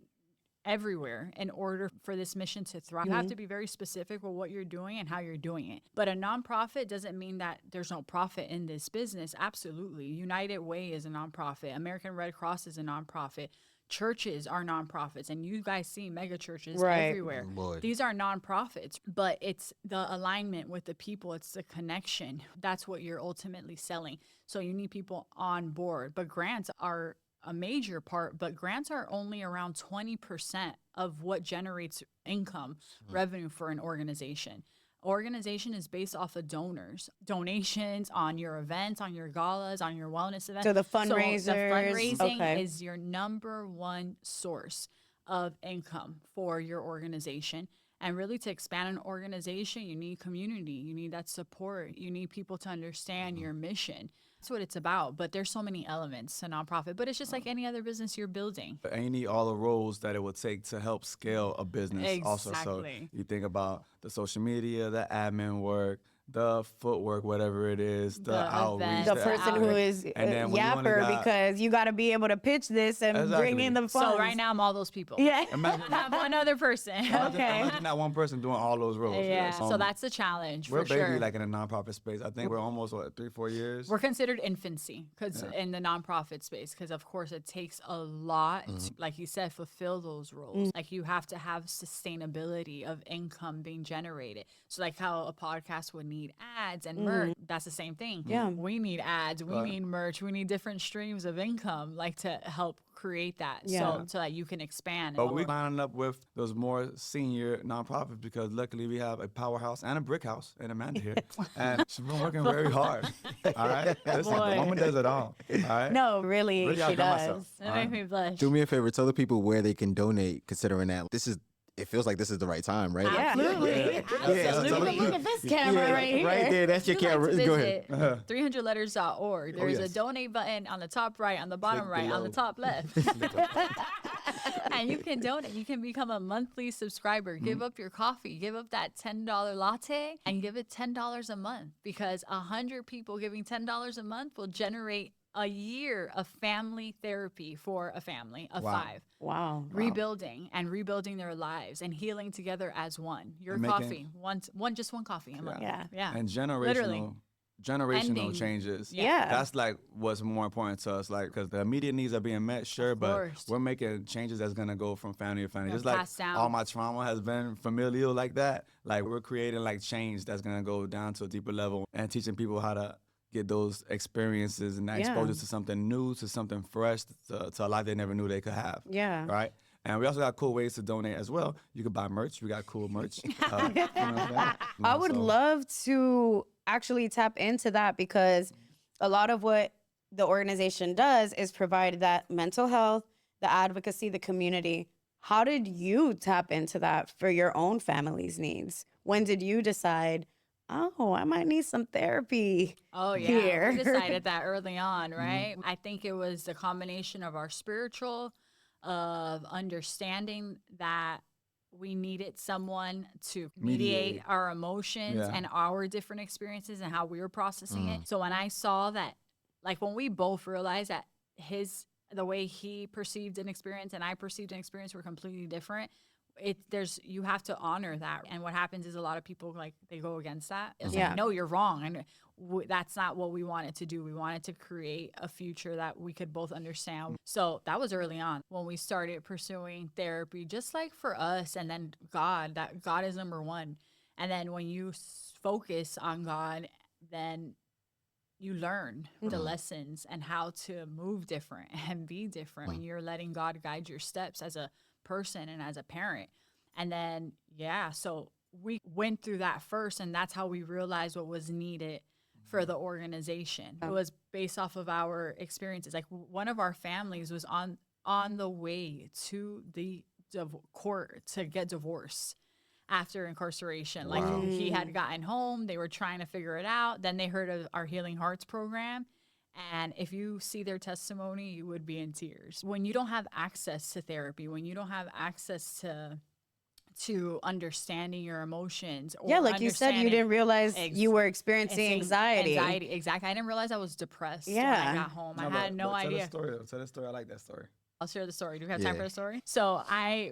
everywhere in order for this mission to thrive. You have to be very specific with what you're doing and how you're doing it. But a nonprofit doesn't mean that there's no profit in this business. Absolutely. United Way is a nonprofit. American Red Cross is a nonprofit. Churches are nonprofits, and you guys see mega churches everywhere. These are nonprofits, but it's the alignment with the people. It's the connection. That's what you're ultimately selling. So you need people on board. But grants are a major part, but grants are only around 20% of what generates income, revenue for an organization. Organization is based off of donations on your events, on your galas, on your wellness events. So the fundraisers. So the fundraising is your number one source of income for your organization. And really to expand an organization, you need community, you need that support, you need people to understand your mission. That's what it's about. But there's so many elements to nonprofit, but it's just like any other business you're building. And you need all the roles that it would take to help scale a business also. So you think about the social media, the admin work, the footwork, whatever it is, the outreach. The person who is yapper, because you got to be able to pitch this and bring in the funds. So right now I'm all those people. Yeah. I have one other person. Imagine that one person doing all those roles. Yeah. So that's the challenge we're for sure. We're like in a nonprofit space. I think we're almost 3-4 years. We're considered infancy because in the nonprofit space, because of course it takes a lot, to, like you said, fulfill those roles. Like you have to have sustainability of income being generated. So like how a podcast would need ads and merch, that's the same thing. Yeah. We need ads, we need merch, we need different streams of income, like to help create that so that you can expand. But we're lining up with those more senior nonprofits because luckily we have a powerhouse and a brick house and Amanda here. And she's been working very hard. All right? Listen, the woman does it all. All right? No, really she does. That made me blush. Do me a favor, tell the people where they can donate, considering that it feels like this is the right time, right? Absolutely. Absolutely. Look at this camera right here. Right there, that's your camera. Go ahead. 300letters.org. There's a donate button on the top right, on the bottom right, on the top left. And you can donate. You can become a monthly subscriber. Give up your coffee. Give up that $10 latte and give it $10 a month, because 100 people giving $10 a month will generate a year of family therapy for a family of 5. Wow. Rebuilding their lives and healing together as one. Your coffee, just one coffee a month. Yeah. And Literally. generational changes. Yeah. That's like what's more important to us, like, because the immediate needs are being met, sure, but we're making changes that's going to go from family to family. Just like all my trauma has been familial like that, like we're creating like change that's going to go down to a deeper level and teaching people how to get those experiences and that exposure to something new, to something fresh, to a life they never knew they could have. Yeah. Right? And we also got cool ways to donate as well. You can buy merch. We got cool merch. You know what I'm saying? I would love to actually tap into that, because a lot of what the organization does is provide that mental health, the advocacy, the community. How did you tap into that for your own family's needs? When did you decide, oh, I might need some therapy? Oh, yeah. Here. We decided that early on, right? I think it was the combination of our spiritual, of understanding that we needed someone to mediate our emotions and our different experiences and how we were processing it. So when I saw that, like when we both realized that the way he perceived an experience and I perceived an experience were completely different, you have to honor that. And what happens is a lot of people, like, they go against that. It's like, no, you're wrong. And that's not what we wanted to do. We wanted to create a future that we could both understand. So that was early on when we started pursuing therapy, just like for us. And then that God is number one. And then when you focus on God, then you learn the lessons and how to move different and be different when you're letting God guide your steps as a person and as a parent. And then, so we went through that first, and that's how we realized what was needed for the organization. It was based off of our experiences. Like, one of our families was on the way to the court to get divorced after incarceration. Like, he had gotten home, they were trying to figure it out. Then they heard of our Healing Hearts program. And if you see their testimony, you would be in tears. When you don't have access to therapy, when you don't have access to understanding your emotions. Or like you said, you didn't realize you were experiencing anxiety. Exactly. I didn't realize I was depressed when I got home. I had no idea. Tell the story. I like that story. I'll share the story. Do we have time for the story? So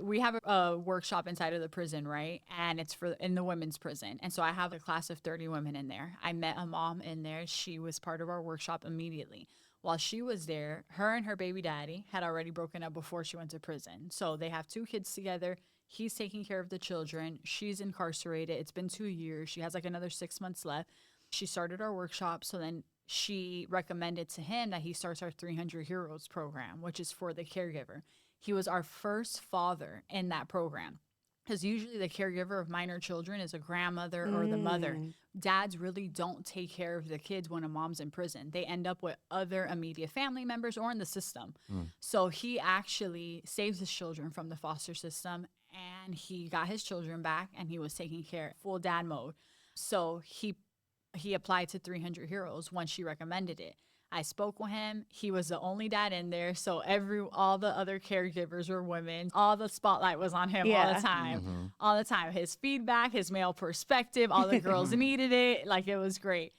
we have a workshop inside of the prison, right? And it's in the women's prison. And so I have a class of 30 women in there. I met a mom in there. She was part of our workshop immediately. While she was there, her and her baby daddy had already broken up before she went to prison. So they have 2 kids together. He's taking care of the children. She's incarcerated. It's been 2 years. She has like another 6 months left. She started our workshop. So then she recommended to him that he starts our 300 Heroes program, which is for the caregiver. He was our first father in that program, because usually the caregiver of minor children is a grandmother or the mother. Dads really don't take care of the kids when a mom's in prison. They end up with other immediate family members or in the system. So he actually saved his children from the foster system, and he got his children back, and he was taking care, full dad mode. So he applied to 300 Heroes when she recommended it. I spoke with him. He was the only dad in there. So all the other caregivers were women. All the spotlight was on him all the time. All the time. His feedback, his male perspective, all the girls needed it. Like, it was great.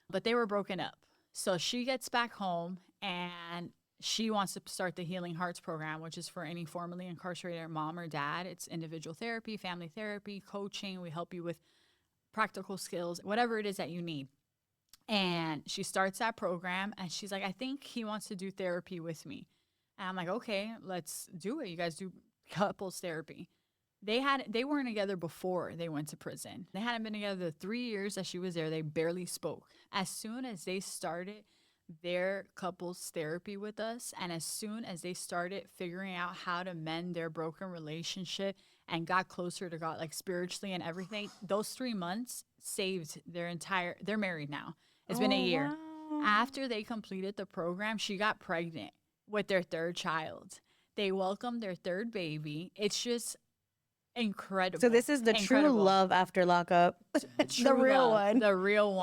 But they were broken up. So she gets back home, and she wants to start the Healing Hearts program, which is for any formerly incarcerated mom or dad. It's individual therapy, family therapy, coaching. We help you with practical skills, whatever it is that you need. And she starts that program, and she's like, I think he wants to do therapy with me. And I'm like, okay, let's do it. You guys do couples therapy. They weren't together before they went to prison. They hadn't been together the 3 years that she was there. They barely spoke. As soon as they started their couples therapy with us, and as soon as they started figuring out how to mend their broken relationship and got closer to God, like spiritually and everything, those 3 months saved they're married now. It's been a year. Wow. After they completed the program, she got pregnant with their 3rd child. They welcomed their 3rd baby. It's just incredible. So this is the true love after lockup. The real one. The real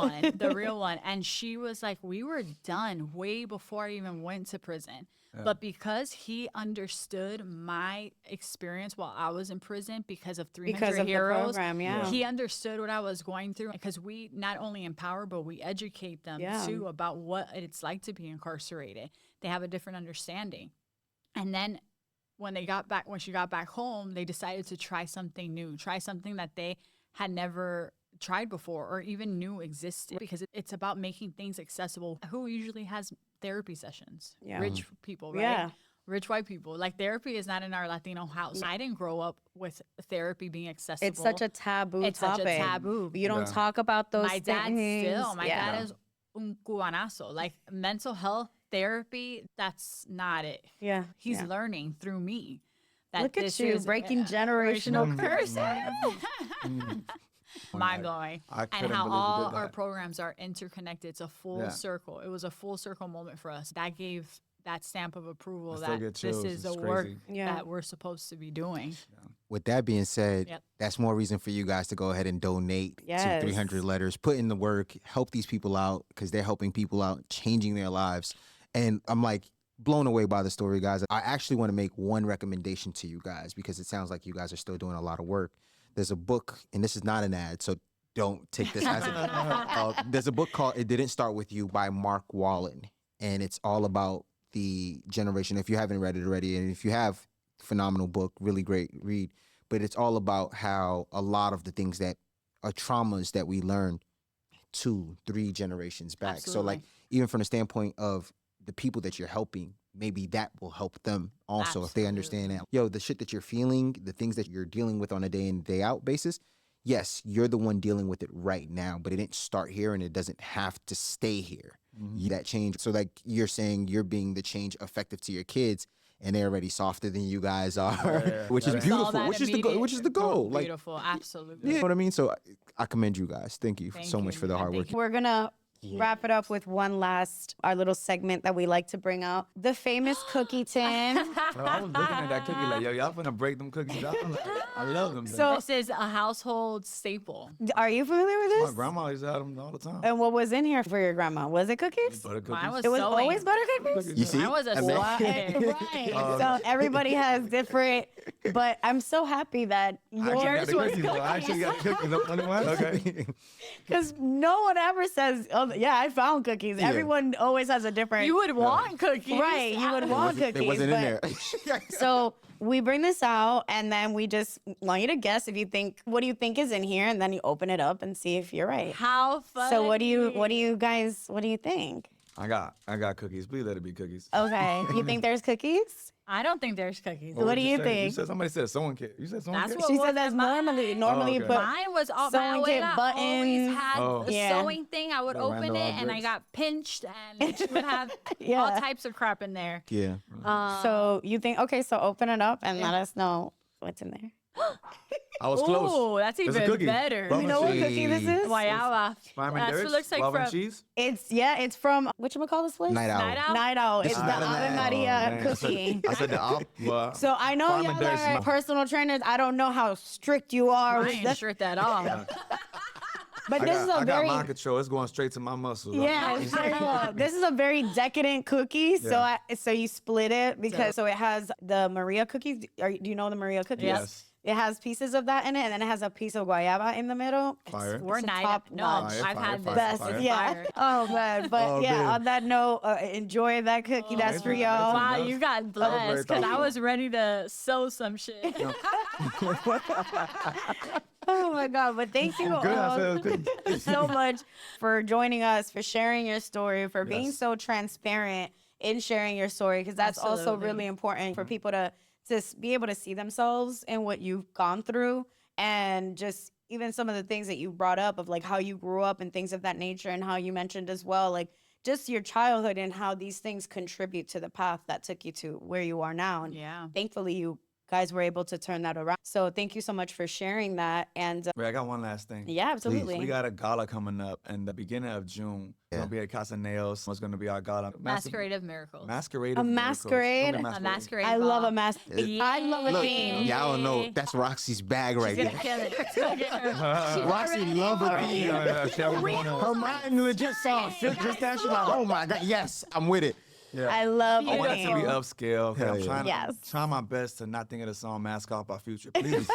one. And she was like, we were done way before I even went to prison. But because he understood my experience while I was in prison because of 300 Heroes, the program, he understood what I was going through, because we not only empower, but we educate them too about what it's like to be incarcerated. They have a different understanding. And then when she got back home, they decided to try something new, try something that they had never tried before or even knew existed, because it's about making things accessible. Who usually has therapy sessions? Rich people, right? Yeah. Rich white people. Like, therapy is not in our Latino house. I didn't grow up with therapy being accessible. It's such a taboo topic. It's such a taboo. You don't talk about those My things. dad is un cubanazo. Like, mental health therapy, that's not it. Yeah. He's learning through me. Look at you, breaking generational curses. Mind-blowing. And how all our programs are interconnected. It's a full circle. It was a full circle moment for us. That gave that stamp of approval that this is the work that we're supposed to be doing. With that being said, that's more reason for you guys to go ahead and donate to 300 letters, put in the work, help these people out, because they're helping people out, changing their lives. And I'm like, blown away by the story, guys. I actually want to make one recommendation to you guys because it sounds like you guys are still doing a lot of work. There's a book, and this is not an ad, so don't take this as an there's a book called It Didn't Start With You by Mark Wallen, and it's all about the generation. If you haven't read it already, and if you have, phenomenal book, really great read, but it's all about how a lot of the things that are traumas that we learn 2-3 generations back. Absolutely. So like, even from the standpoint of the people that you're helping, maybe that will help them also if they understand that. Yo, the shit that you're feeling, the things that you're dealing with on a day in, day out basis, yes, you're the one dealing with it right now, but it didn't start here and it doesn't have to stay here. That change. So like you're saying, you're being the change effective to your kids, and they're already softer than you guys are, which is beautiful. Which is the goal. Which is the goal. Like, beautiful, absolutely. you know what I mean? So I commend you guys. Thank you so much for the hard work. We're gonna wrap it up with one last, our little segment that we like to bring out. The famous cookie tin. Bro, I was looking at that cookie like, yo, y'all finna break them cookies down. Like, I love them. So- This is a household staple. Are you familiar with my this? grandma used to have them all the time. And what was in here for your grandma? Was it cookies? Butter cookies. Mine was It was sewing. always butter cookies? You see? I was a And then- Right. So everybody has different, but I'm so happy that yours was I actually got the cookies. The only one? Okay. because no one ever says, "Oh, yeah, I found cookies." Everyone always has a different. You would want cookies. right? You would want cookies. It wasn't in but- there. So we bring this out, and then we just want you to guess if you think, what do you think is in here, and then you open it up and see if you're right. How funny. So what do you guys, what do you think? I got cookies. Please let it be cookies. Okay, you think there's cookies? I don't think there's cookies. What do you say? think? You said somebody said sewing kit. You said sewing That's kit? what She was said that's in mine. normally, okay. but Mine was all sewing my kit, abuela buttons. always had Oh. a Yeah. sewing thing. I would The open Randall it and I bricks. got pinched and she would have Yeah. all types of crap in there. Yeah. So you think, okay, so open it up and let us know what's in there. I was close. Oh, that's It's a even cookie. better. Bum You know what cheese. cookie this is? Guayaba. Spam and That's what Dirts, it looks like love and from cheese. It's from, whatchamacallit place? Night Owl. Night Owl. Night Owl. It's This the is better Ave than- Maria man. cookie. I said the op. Well, So I know Farm and y'all Dirt's are my- personal trainers. I don't know how strict you are I with ain't that, sure at all. but I this is a got very mind control. It's going straight to my muscles. yeah. It's very cool. This is a very decadent cookie. So Yeah. so you split it because so it has the Maria cookies. Do you know the Maria cookies? Yes. It has pieces of that in it, and then it has a piece of guayaba in the middle. Fire. We're It's a night. top No, notch. I've Fire, had fire, this. Best, fire. yeah. Fire. Oh man, but Oh, yeah. man. On that note, enjoy that cookie. That's for thank you. y'all. Wow, That you was- got very blessed because I thoughtful. was ready to sew some shit. Oh my God! But thank you Good. I all said it was good. so much for joining us, for sharing your story, for being Yes. so transparent in sharing your story, because that's also Absolutely. really important for people to be able to see themselves in what you've gone through, and just even some of the things that you brought up of like how you grew up and things of that nature, and how you mentioned as well, like just your childhood and how these things contribute to the path that took you to where you are now. And Yeah. thankfully you guys were able to turn that around. So thank you so much for sharing that. And Wait, I got one last thing. yeah, absolutely. We got a gala coming up in the beginning of June. It's gonna be at Casa Nails. It's gonna be our gala. Masquerade of Miracles. Masquerade A of Miracles. It's gonna masquerade? be A masquerade. I love ball. a mask. I love a Look, theme. y'all don't know. That's Roxy's bag right She's there. gonna kill it. She's gonna get her. Roxy love a theme. Her mind legit saw just that. She's like, oh my God, yes, I'm with it. Yeah. I love I want it to be beautiful. upscale. 'Cause Hell I'm yeah. trying, Yes. trying my best to not think of the song Mascot by Future. Please.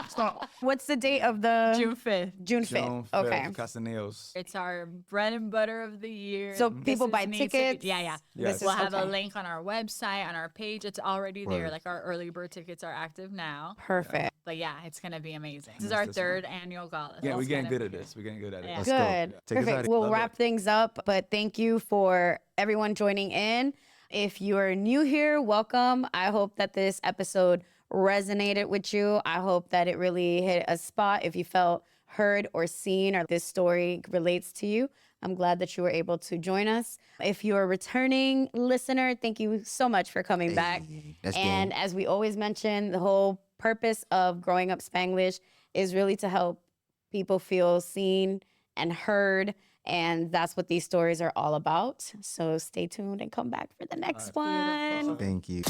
Stop. What's the date of the June 5th. June 5th? June 5th, Okay. Casa Nails. It's our bread and butter of the year. So This people is buy needs to be- tickets? Yeah, yeah. Yes. We'll have a okay. link on our website, on our page. It's already there. Word. Like our early bird tickets are active now. Perfect. But yeah, it's gonna be amazing. This is Miss our this third annual gala. Yeah, so we're it's getting gonna good at be this. We're getting good at it. Yeah. Let's go. Good. Take us out Perfect. of We'll Love wrap it. things up, but thank you for everyone joining in. If you are new here, welcome. I hope that this episode resonated with you. I hope that it really hit a spot. If you felt heard or seen, or this story relates to you, I'm glad that you were able to join us. If you're a returning listener, thank you so much for coming back. That's And game. as we always mention, the whole purpose of Growing Up Spanglish is really to help people feel seen and heard. And that's what these stories are all about. So stay tuned and come back for the next one. Thank you.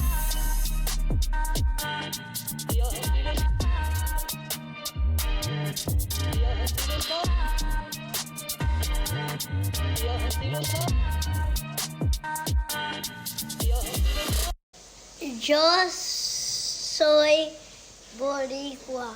Yo, Yo soy boricua.